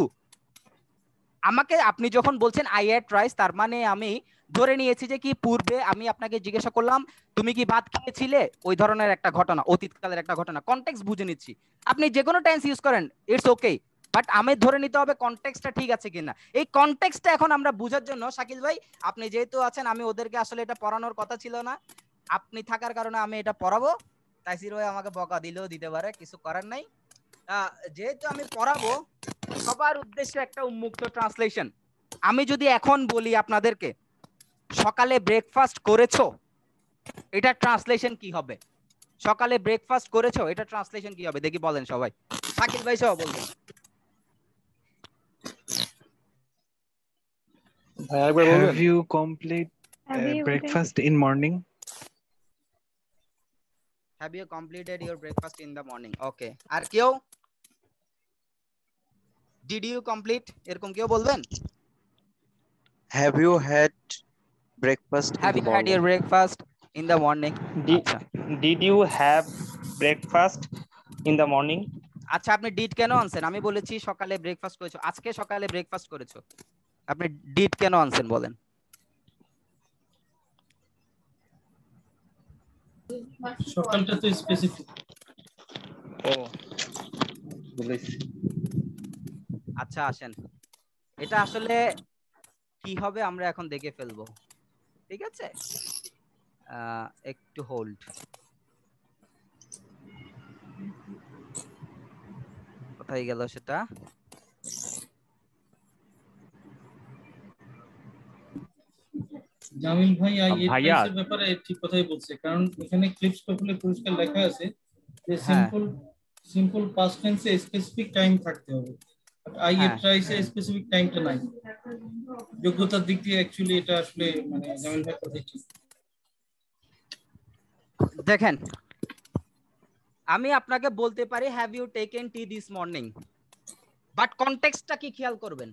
আমাকে আপনি যখন বলছেন আই এট রাইস, তার মানে আমি ধরে নিয়েছি যে কি পূর্বে আমি আপনাকে জিজ্ঞাসা করলাম তুমি কি ভাত খেয়েছিলে, ওই ধরনের একটা ঘটনা, অতীতকালের একটা ঘটনা, কনটেক্সট বুঝে নিচ্ছি। আপনি যে কোনো টেন্স ইউজ করেন, ইটস ওকে, বাট আমি ধরে নিতে হবে কনটেক্সটটা ঠিক আছে কিনা। এই কনটেক্সটটা এখন আমরা বুঝার জন্য শাকিল ভাই আপনি যেহেতু আছেন, আমি ওদেরকে আসলে এটা পড়ানোর কথা ছিল না, আপনি থাকার কারণে আমি এটা পড়াবো। তাইসির ভাই আমাকে বকা দিলেও দিতে পারে, কিছু করার নাই। যেহেতু আমি পড়াবো, সবার উদ্দেশ্যে একটা উন্মুক্ত ট্রান্সলেশন। আমি যদি এখন বলি আপনাদেরকে সকালে ব্রেকফাস্ট করেছো, এটা ট্রান্সলেশন কি হবে? সকালে ব্রেকফাস্ট করেছো, এটা ট্রান্সলেশন কি হবে? দেখি বলেন সবাই, শাকিল ভাই সহ বলবেন। Have you complete breakfast in morning? Have you completed your breakfast in the morning? Okay. আর কেউ? Did you complete? এরকম কেউ বলবেন? Have you had breakfast in the morning? Have you had your breakfast in the morning? Did you have breakfast in the morning? আচ্ছা, আপনি did কেন আনছেন? আমি বলেছি সকালে ব্রেকফাস্ট করেছো, আজকে সকালে ব্রেকফাস্ট করেছো, আপনি ডিড কেন আনছেন বলেন? সকালটা তো স্পেসিফিক। ও বলেছি। আচ্ছা আসেন, এটা আসলে কি হবে আমরা এখন দেখে ফেলবো, ঠিক আছে? একটু হোল্ড। কোথায় গেল সেটা? জামিল ভাই এর ব্যাপারে ঠিক কথাই বলছে, কারণ এখানে ক্লিপস প্রফাইলে পরিষ্কার লেখা আছে যে সিম্পল পাস্ট টেন্সে স্পেসিফিক টাইম থাকতে হবে, আই এ ট্রাইসে স্পেসিফিক টাইমটা নাই। যোগ্যতার দিক দিয়ে অ্যাকচুয়ালি এটা আসলে মানে জামিল ভাই কথাই ঠিক। দেখেন, আমি আপনাকে বলতে পারি have you taken tea this morning, but কনটেক্সটটা কি খেয়াল করবেন?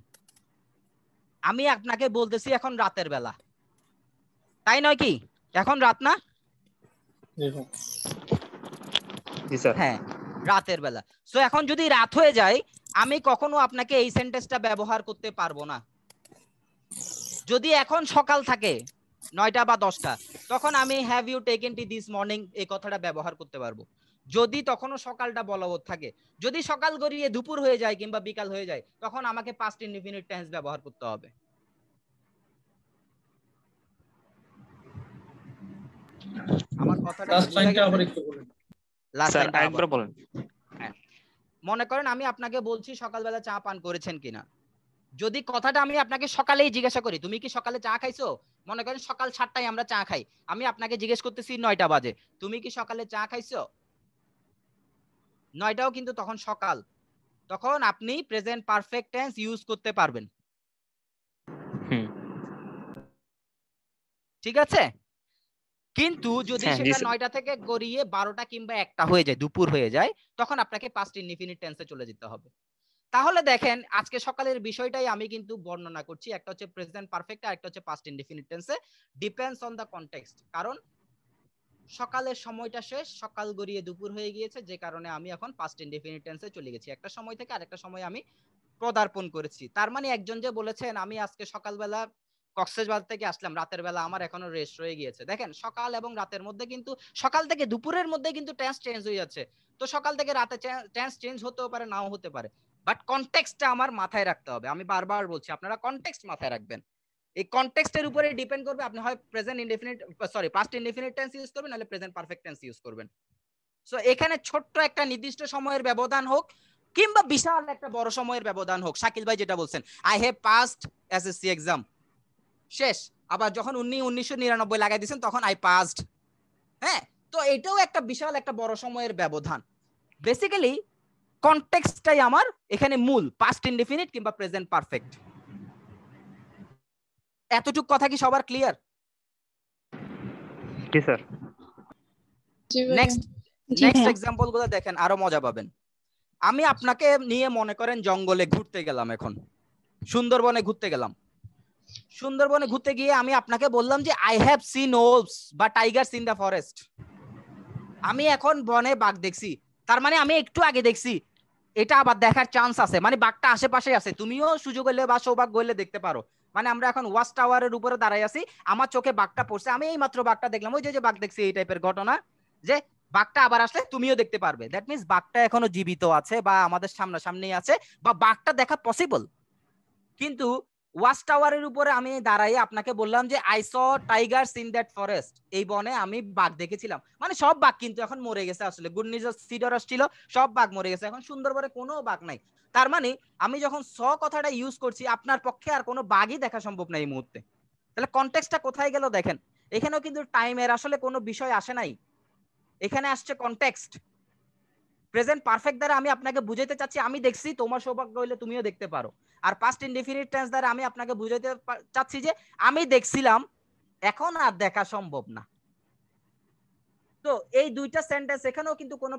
আমি আপনাকে বলতেছি এখন রাতের বেলা, তাই নয় কি? এখন রাত না? হ্যাঁ, রাতের বেলা। সো এখন যদি রাত হয়ে যায়, আমি কখনো আপনাকে এই সেন্টেন্সটা ব্যবহার করতে পারবো না। যদি এখন সকাল থাকে 9টা বা 10টা, তখন আমি have you taken tea this morning এই কথাটা ব্যবহার করতে পারবো। যদি তখনও সকালটা বলবৎ থাকে, যদি সকাল গড়িয়ে দুপুর হয়ে যায় কিংবা বিকাল হয়ে যায়, তখন আমাকে পাস্ট ইনডিফিনিট টেন্স ব্যবহার করতে হবে। আমার কথাটা লাস্ট লাইনটা আবার একটু বলেন। লাস্ট লাইনটা আরেকবার বলেন। হ্যাঁ, মনে করেন আমি আপনাকে বলছি সকালবেলা চা পান করেছেন কিনা। যদি কথাটা আমি আপনাকে সকালেই জিজ্ঞাসা করি তুমি কি সকালে চা খাইছো, মনে করেন সকাল 7টায় আমরা চা খাই, আমি আপনাকে জিজ্ঞেস করতেছি 9টা বাজে তুমি কি সকালে চা খাইছো, 9টাও কিন্তু তখন সকাল, তখন আপনি প্রেজেন্ট পারফেক্ট টেন্স ইউজ করতে পারবেন। ঠিক আছে? কিন্তু যদি সেটা 9টা থেকে গড়িয়ে 12টা কিংবা 1টা হয়ে যায়, দুপুর হয়ে যায়, তখন আপনাকে পাস্ট ইনডিফিনিট টেন্সে চলে যেতে হবে। তাহলে দেখেন আজকে সকালের বিষয়টাই আমি কিন্তু বর্ণনা করছি, একটা হচ্ছে প্রেজেন্ট পারফেক্ট আর একটা হচ্ছে পাস্ট ইনডিফিনিট টেন্সে, ডিপেন্ডস অন দা কনটেক্সট। কারণ সকালের সময়টা শেষ, সকাল গড়িয়ে দুপুর হয়ে গিয়েছে, যে কারণে আমি এখন পাস্ট ইনডিফিনিট টেন্সে চলে গেছি, একটা সময় থেকে আরেকটা সময় আমি পদার্পণ করেছি। তার মানে একজন যে বলেছেন আমি আজকে সকালবেলা কক্সবাজার থেকে আসলাম, রাতের বেলা আমার এখনো রেস্ট রয়ে গিয়েছে, দেখেন সকাল এবং রাতের মধ্যে কিন্তু, সকাল থেকে দুপুরের মধ্যে কিন্তু টেন্স চেঞ্জ হয়ে যাচ্ছে। তো সকাল থেকে রাতে টেন্স চেঞ্জ হতেও পারে, নাও হতে পারে, বাট কনটেক্সটটা আমার মাথায় রাখতে হবে। আমি বারবার বলছি আপনারা কনটেক্সট মাথায় রাখবেন। এই কনটেক্সটের উপরে ডিপেন্ড করবে আপনি হয় present indefinite past indefinite tense use করবেন, নাহলে প্রেজেন্ট পারফেক্ট টেন্স ইউজ করবেন। সো এখানে ছোট্ট একটা নির্দিষ্ট সময়ের ব্যবধান হোক কিংবা বিশাল একটা বড় সময়ের ব্যবধান হোক, শাকিল ভাই যেটা বলছেন I have passed SSC exam, শেষ, আবার যখন 1999 লাগাই দিয়েছেন তখন আই পাসড। হ্যাঁ, তো এটাও একটা বিশাল একটা বড় সময়ের ব্যবধান। বেসিক্যালি কনটেক্সটটাই আমার এখানে মূল, পাস্ট ইনডিফিনিট কিংবা প্রেজেন্ট পারফেক্ট। এতটুকু কথা কি সবার ক্লিয়ার? জি স্যার। নেক্সট এক্সাম্পল গুলো দেখেন, আরো মজা পাবেন। আমি আপনাকে নিয়ে মনে করেন জঙ্গলে ঘুরতে গেলাম, এখন সুন্দরবনে ঘুরতে গেলাম। সুন্দরবনে ঘুরতে গিয়ে আমি আপনাকে বললাম যে আই হ্যাভ সিন ওলভস বা টাইগারস ইন দ্য ফরেস্ট, আমি এখন বনে বাঘ দেখছি, তার মানে আমি একটু আগে দেখছি, এটা আবার দেখার চান্স আছে, মানে বাঘটা আশেপাশে আছে, তুমিও সুযোগ হলে বা সৌভাগ্য হলে দেখতে পারো। মানে আমরা এখন ওয়াচ টাওয়ারের উপরে দাঁড়াই আছি, আমার চোখে বাঘটা পড়ছে, আমি এই মাত্র বাঘটা দেখলাম, ওই যে বাঘ দেখছি, এই টাইপের ঘটনা, যে বাঘটা আবার আসলে তুমিও দেখতে পারবে। দ্যাট মিন্স বাঘটা এখনো জীবিত আছে বা আমাদের সামনাসামনি আছে বা বাঘটা দেখা পসিবল। কিন্তু ওয়াচ টাওয়ারের উপরে আমি দাঁড়াই আপনাকে বললাম যে I saw tigers in that forest, এই বনে আমি বাঘ দেখেছিলাম, মানে সব বাঘ কিন্তু এখন মরে গেছে, আসলে ঘূর্ণিঝড় সিডর আসছিল, সব বাঘ মরে গেছে, এখন সুন্দরবনে কোনো বাঘ নাই। তার মানে আমি যখন স কথাটা ইউজ করছি আপনার পক্ষে আর কোনো বাঘই দেখা সম্ভব না এই মুহূর্তে। তাহলে কনটেক্সটটা কোথায় গেল দেখেন, এখানেও কিন্তু টাইমের আসলে কোনো বিষয় আসে নাই, এখানে আসছে কনটেক্সট। প্রেজেন্ট পারফেক্ট দ্বারা আমি আপনাকে বুঝাইতে চাচ্ছি আমি দেখছি, তোমার সৌভাগ্য হইলে তুমিও দেখতে পারো। আর পাস্ট ইনডিফিনিট টেন্স দ্বারা আমি আপনাকে বুঝাইতে চাচ্ছি যে আমি দেখছিলাম, এখন আর দেখা সম্ভব না। তো এই দুইটা সেন্টেন্স এখানেও কিন্তু কোনো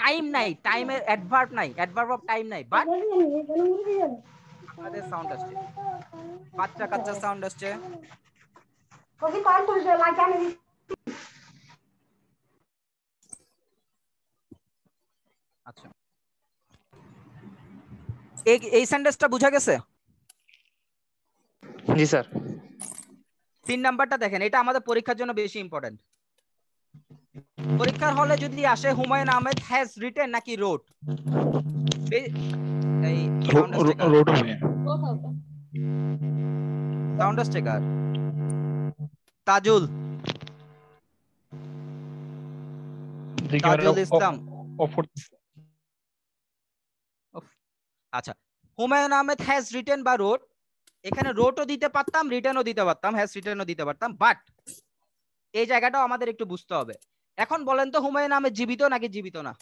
টাইম নাই, টাইমের অ্যাডভার্ব নাই, অ্যাডভার্ব অফ টাইম নাই। বাট আপনাদের সাউন্ড আসছে, বাচ্চা কাচ্চা সাউন্ড আসছে। আচ্ছা, এই সেন্টেন্সটা বুঝা গেছে? জি স্যার। 3 নাম্বারটা দেখেন, এটা আমাদের পরীক্ষার জন্য বেশি ইম্পর্টেন্ট। পরীক্ষার হলে যদি আসে হুমায়ুন আহমেদ হ্যাজ রিটেন নাকি রোট, এই রোট হবে। সাউন্ড আসছে কার? তাজুল, তাজুল ইসলাম। আচ্ছা, হুমায়ুন আহমেদ হ্যাজ রিটেন বা রোট, এখানে রোটও দিতে পারতাম, রিটেনও দিতে পারতাম, হ্যাজ রিটেনও দিতে পারতাম, বাট এই জায়গাটাও আমাদের একটু বুঝতে হবে। এখন বলেন তো হুমায়ুন আহমেদ জীবিত নাকি জীবিত না?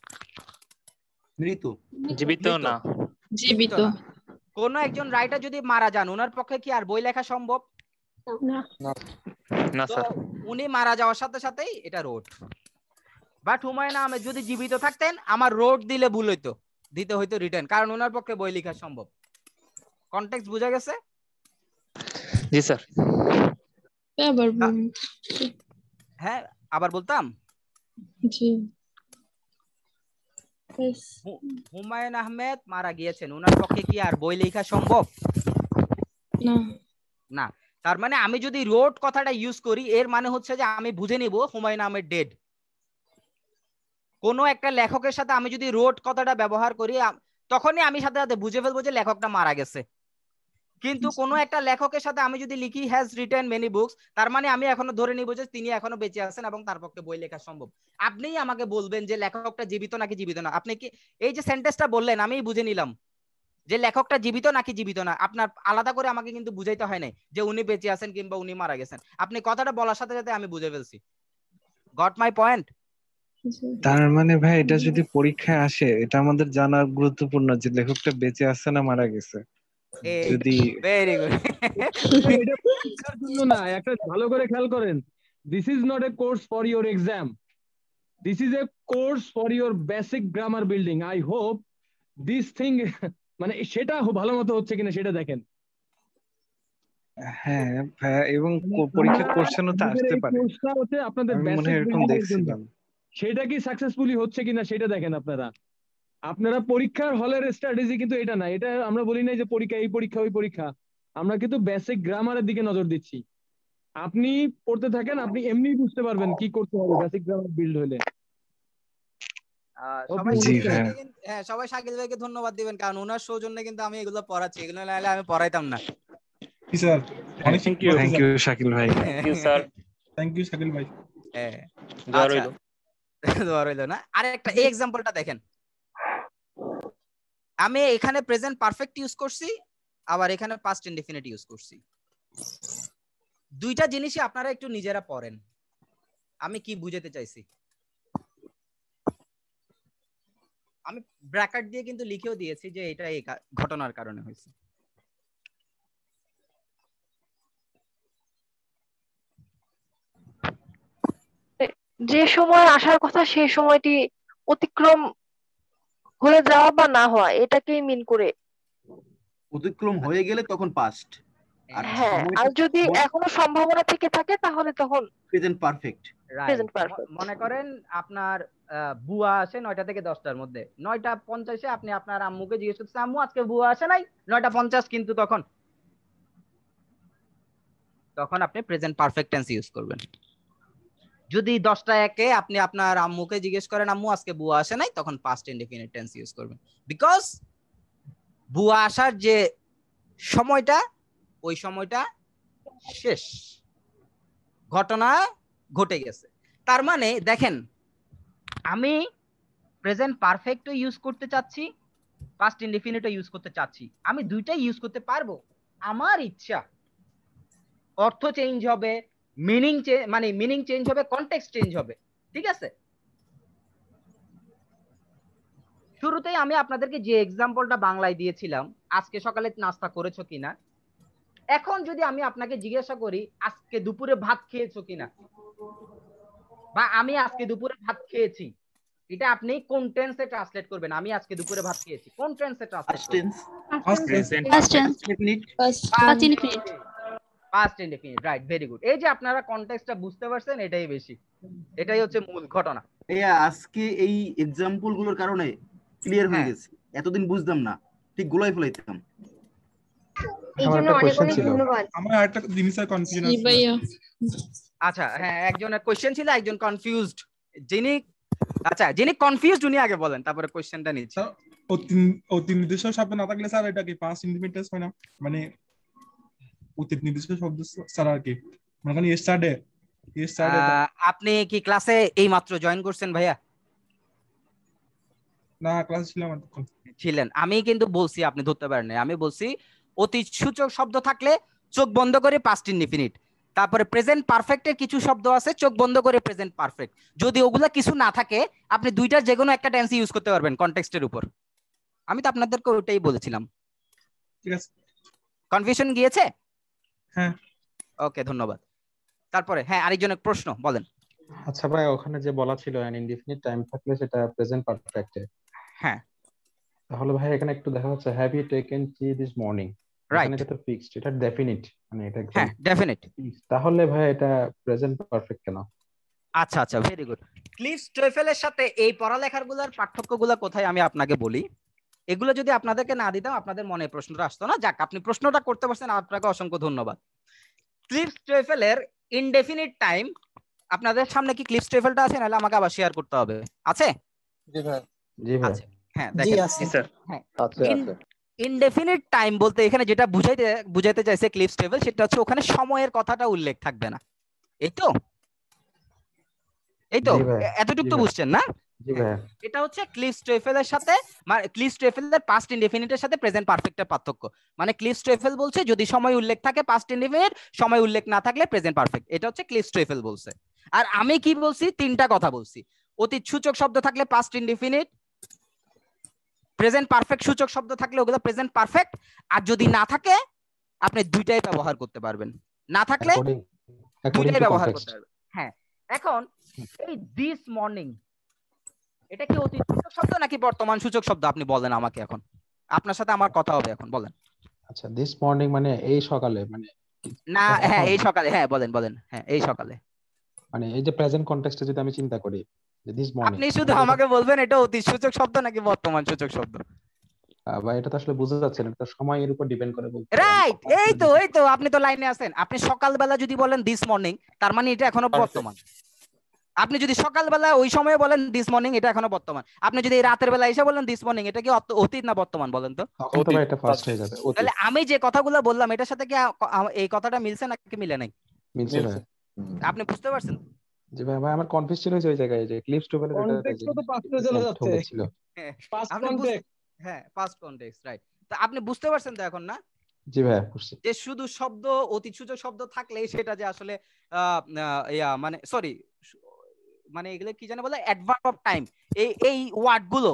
মৃত। জীবিত না। জীবিত। কোন একজন রাইটার যদি মারা যান ওনার পক্ষে কি আর বই লেখা সম্ভব? না না স্যার। উনি মারা যাওয়ার সাথে সাথেই এটা রোট। বাট হুমায়ুন আহমেদ যদি জীবিত থাকতেন আমার রোট দিলে ভুল হইতো, দিতে হইতো রিটেন, কারণ ওনার পক্ষে বই লেখা সম্ভব। কনটেক্সট বুঝা গেছে? জি স্যার। হ্যাঁ, আবার বলতাম। জি। হুমায়ুন আহমেদ মারা গিয়েছেন, ওনার পক্ষে কি আর বই লেখা সম্ভব? না না। তার মানে আমি যদি রোট কথাটা ইউজ করি এর মানে হচ্ছে যে আমি বুঝে নিব হুমায়ুন আহমেদ ডেড। কোন একটা লেখকের সাথে আমি যদি রোট কথাটা ব্যবহার করি তখনই আমি সাথে সাথে বুঝে ফেলবো যে লেখকটা মারা গেছে। কিন্তু কোন একটা লেখকের সাথে আমি যদি লিখি হ্যাজ রিটেন মেনি বুকস, তার মানে আমি এখনো ধরে নিব যে তিনি এখনো বেঁচে আছেন এবং তার পক্ষে বই লেখা সম্ভব। আপনিই আমাকে বলবেন যে লেখকটা জীবিত নাকি জীবিত না। আপনি কি এই যে সেন্টেন্সটা বললেন আমি বুঝে নিলাম যে লেখকটা জীবিত নাকি জীবিত না। আপনার আলাদা করে আমাকে কিন্তু বুঝাইতে হয় নাই যে উনি বেঁচে আছেন কিংবা উনি মারা গেছেন। আপনি কথাটা বলার সাথে সাথে আমি বুঝে ফেলছি। Got my point? তার মানে ভাই এটা যদি পরীক্ষায় আসে এটা আমাদের জানা গুরুত্বপূর্ণ যে লেখকটা বেঁচে আছে না মারা গেছে। যদি ভেরি গুড। এটা পরীক্ষার জন্য না, একটা ভালো করে খেয়াল করেন, this is not a course for your exam, this is a course for your basic grammar building. I hope this thing মানে সেটা ভালো মতো হচ্ছে কিনা সেটা দেখেন। হ্যাঁ ভাইয়া, এবং পরীক্ষা কোশ্চেনও তো আসতে পারে। কোর্সটা হচ্ছে আপনাদের আমি মনে বেসিক হয় এরকম বিল্ডিং এর জন্য, দেখছিলাম। সেটা কি সাকসেসফুলি হচ্ছে কিনা সেটা দেখেন আপনারা। আপনারা পরীক্ষার হলের স্ট্র্যাটেজি কিন্তু এটা না, এটা আমরা বলি নাই যে পরীক্ষা এই পরীক্ষা ওই পরীক্ষা, আমরা কিন্তু বেসিক গ্রামারের দিকে নজর দিচ্ছি। আপনি পড়তে থাকেন, আপনি এমনি বুঝতে পারবেন কি করতে হবে বেসিক গ্রামার বিল্ড হলে। সবাই শাকিল ভাইকে ধন্যবাদ দিবেন, কারণ ওনার সৌজন্যে কিন্তু আমি এগুলো পড়াচ্ছি, এগুলো নাহলে আমি পড়াইতাম না। স্যার অনেক থ্যাংক ইউ শাকিল ভাই। Thank you sir. Thank you Shakil ভাই। হ্যাঁ দোয়া রইল। দোয়া রইল না। আর একটা এই এক্সাম্পলটা দেখেন, আমি এখানে প্রেজেন্ট পারফেক্ট ইউজ করছি আবার এখানে পাস্ট ইনডেফিনিট ইউজ করছি। দুইটা জিনিসই আপনারা একটু নিজেরা পড়েন আমি কি বুঝাতে চাইছি। আমি ব্র্যাকেট দিয়ে কিন্তু লিখেও দিয়েছি যে এটা এই ঘটনার কারণে হয়েছে। যে সময় আসার কথা সেই সময়টি অতিক্রম হয়ে যাওয়া বা না হওয়া, এটাকেই মিন করে। অতিক্রম হয়ে গেলে তখন পাস্ট, আর হ্যাঁ, আর যদি এখনো সম্ভাবনা থেকে থাকে তাহলে তখন প্রেজেন্ট পারফেক্ট। Present perfect. মনে করেন আপনার বুয়া আসে 9টা থেকে 10টার মধ্যে, 9:50 আপনি আপনার আম্মুকে জিজ্ঞেস করছেন আম্মু আজকে বুয়া আসে নাই, 9:50 কিন্তু তখন তখন আপনি প্রেজেন্ট পারফেক্ট টেন্স ইউজ করবেন। যদি 10টা একে আপনি আপনার আম্মুকে জিজ্ঞেস করেন আম্মু আজকে বুয়া আসে নাই, তখন পাস্ট ইনডিফিনিট টেন্স ইউজ করবেন। বিকজ বুয়া আসার যে সময়টা, ওই সময়টা শেষ, ঘটনা ঘটে গেছে। তার মানে দেখেন, আমি প্রেজেন্ট পারফেক্টও ইউজ করতে চাচ্ছি, পাস্ট ইনডিফিনিটও ইউজ করতে চাচ্ছি, আমি দুইটাই ইউজ করতে পারবো। আমার ইচ্ছা, অর্থ চেঞ্জ হবে, মিনিং চেঞ্জ হবে, কনটেক্সট চেঞ্জ হবে, ঠিক আছে। শুরুতেই আমি আপনাদেরকে যে এক্সাম্পলটা বাংলায় দিয়েছিলাম, আজকে সকালে নাস্তা করেছো কিনা, এখন যদি আমি আপনাকে জিজ্ঞাসা করি আজকে দুপুরে ভাত খেয়েছো কিনা, বা আমি আজকে দুপুরে ভাত খেয়েছি, এটা আপনি কোন টেন্সে ট্রান্সলেট করবেন? আমি আজকে দুপুরে ভাত খেয়েছি কোন টেন্সে ট্রান্সলেট করবেন? Past indefinite, right, very good. এই যে আপনারা কনটেক্সটটা বুঝতে পারছেন, এটাই বেশি, এটাই হচ্ছে মূল ঘটনা। আজকে এই এক্সাম্পল গুলোর কারণে ক্লিয়ার হয়ে গেছে, এতদিন বুঝতাম না, ঠিক গোলাই ফেলাইতাম। আমার একটা কোশ্চেন ছিল, আমার একটা জিনিসের কনফিউশন আছে। আচ্ছা, হ্যাঁ, একজনের কোশ্চেন ছিল, একজন কনফিউজড। যিনি কনফিউজড উনি আগে বলেন, তারপরে কোশ্চেনটা নিচ্ছি। অতীত নির্দিষ্ট শব্দ না থাকলে স্যার এটা কি পাস্ট ইনডিফিনিট টেন্স হয় না? মানে অতীত নির্দিষ্ট শব্দ স্যার আর কি, মানে ইয়েস্টারডে আপনি কি ক্লাসে এই মাত্র জয়েন করছেন ভাইয়া? না, ক্লাস ছিলেন। আমি কিন্তু বলছি, আপনি ধরতে পারেন না। আমি বলছি অতীত সূচক শব্দ থাকলে চোখ বন্ধ করে পাস্ট ইনডিফিনিট, তারপরে প্রেজেন্ট পারফেক্টের কিছু শব্দ আছে চোখ বন্ধ করে প্রেজেন্ট পারফেক্ট। যদি ওগুলা কিছু না থাকে, আপনি দুইটার যে কোনো একটা টেন্স ইউজ করতে পারবেন কনটেক্সটের উপর। আমি তো আপনাদেরকে ওইটাই বলেছিলাম। ঠিক আছে, কনফিউশন গিয়েছে? হ্যাঁ, ওকে, ধন্যবাদ। তারপরে হ্যাঁ, আরেকজনের প্রশ্ন বলেন। আচ্ছা ভাই, ওখানে যে বলা ছিল an indefinite টাইম থাকলে সেটা প্রেজেন্ট পারফেক্টে। হ্যাঁ, তাহলে ভাই এখানে একটু দেখা যাচ্ছে have you taken tea this morning, এখানে এটা ফিক্সড, এটা ডেফিনিট, মানে এটা একদম হ্যাঁ ডেফিনিট। তাহলে ভাই এটা প্রেজেন্ট পারফেক্ট কেন? আচ্ছা আচ্ছা, ভেরি গুড। ক্লিফস ট্রেফেলের সাথে এই পড়ালেখাগুলোর পার্থক্যগুলো কোথায় আমি আপনাকে বলি। এগুলো যদি আপনাদেরকে না দিতাম, আপনাদের মনে প্রশ্নটা আসতো না। যাক, আপনি প্রশ্নটা করতে পারছেন, আপনাকে অসংখ্য ধন্যবাদ। ক্লিফস ট্রেফেলের ইনডেফিনিট টাইম, আপনাদের সামনে কি ক্লিফস ট্রেফেলটা আছে? নাহলে আমাকে আবার শেয়ার করতে হবে। আছে? জি ভাই, জি ভাই, হ্যাঁ দেখেন, জি স্যার, আছে আছে। ইনডেফিনিট টাইম বলতে এখানে যেটা বুঝাইতে চাইছে ক্লিফস ট্রেফেল, সেটা হচ্ছে ওখানে সময়ের কথাটা উল্লেখ থাকবে না। এই তো এতটুকু তো বুঝছেন না? এটা হচ্ছে ক্লিফস ট্রেফেলের সাথে, মানে ক্লিফস ট্রেফেলের পাস্ট ইনডেফিনিটের সাথে প্রেজেন্ট পারফেক্টের পার্থক্য। মানে ক্লিফস ট্রেফেল বলছে যদি সময় উল্লেখ থাকে পাস্ট ইনডেফিনিট, সময় উল্লেখ না থাকলে প্রেজেন্ট পারফেক্ট। এটা হচ্ছে ক্লিফস ট্রেফেল বলছে। আর আমি কি বলছি? তিনটা কথা বলছি। অতীত সূচক শব্দ থাকলে পাস্ট ইনডেফিনিট, প্রেজেন্ট পারফেক্ট সূচক শব্দ থাকলে ওগুলো প্রেজেন্ট পারফেক্ট, আর যদি না থাকে আপনি দুইটাই ব্যবহার করতে পারবেন, না থাকলে দুইটাই ব্যবহার করতে পারবেন। হ্যাঁ, এখন এই দিস মর্নিং, এটা কি অতীত সূচক শব্দ নাকি বর্তমান সূচক শব্দ? আপনি বলেন আমাকে, এখন আপনার সাথে আমার কথা হবে, এখন বলেন। আচ্ছা, দিস মর্নিং মানে এই সকালে, মানে না, হ্যাঁ এই সকালে, হ্যাঁ বলেন বলেন, হ্যাঁ এই সকালে, মানে এই যে প্রেজেন্ট কনটেক্সটে যদি আমি চিন্তা করি যে দিস মর্নিং, আপনি শুধু আমাকে বলবেন এটা অতীত সূচক শব্দ নাকি বর্তমান সূচক শব্দ। ভাই এটা তো আসলে বোঝা যাচ্ছে না, এটা সময়ের উপর ডিপেন্ড করে বলতে। রাইট, এই তো আপনি তো লাইনে আছেন। আপনি সকালবেলা যদি বলেন দিস মর্নিং, তার মানে এটা এখনো বর্তমান। আপনি যদি সকালবেলা ওই সময়ে বলেন দিস মর্নিং, এটা এখনো বর্তমান। আপনি যদি রাতের বেলা এসে বলেন দিস মর্নিং, এটা কি অতীত না বর্তমান বলেন তো? এটা ফার্স্ট হয়ে যাবে। তাহলে আমি যে কথাগুলো বললাম এটার সাথে কি এই কথাটা মিলছে নাকি মিলে নাই? মিলছে ভাই। আপনি বুঝতে পারছেন? জি ভাই, আমার কনফিউশন হয়েছে ওই জায়গায় যে ক্লিপস টুবেলের এটা কনটেক্সট তো পাস্টে চলে যাচ্ছে। পাস্ট কনটেক্সট, হ্যাঁ পাস্ট কনটেক্সট, রাইট। তো আপনি বুঝতে পারছেন তো এখন না? জি ভাই, বুঝছি। যে শুধু শব্দ অতীত সূচক শব্দ থাকলে সেটা যে আসলে মানে সরি, মানে এগুলো কি জানে বলে, অ্যাডভার্ব অফ টাইম, এই ওয়ার্ড গুলো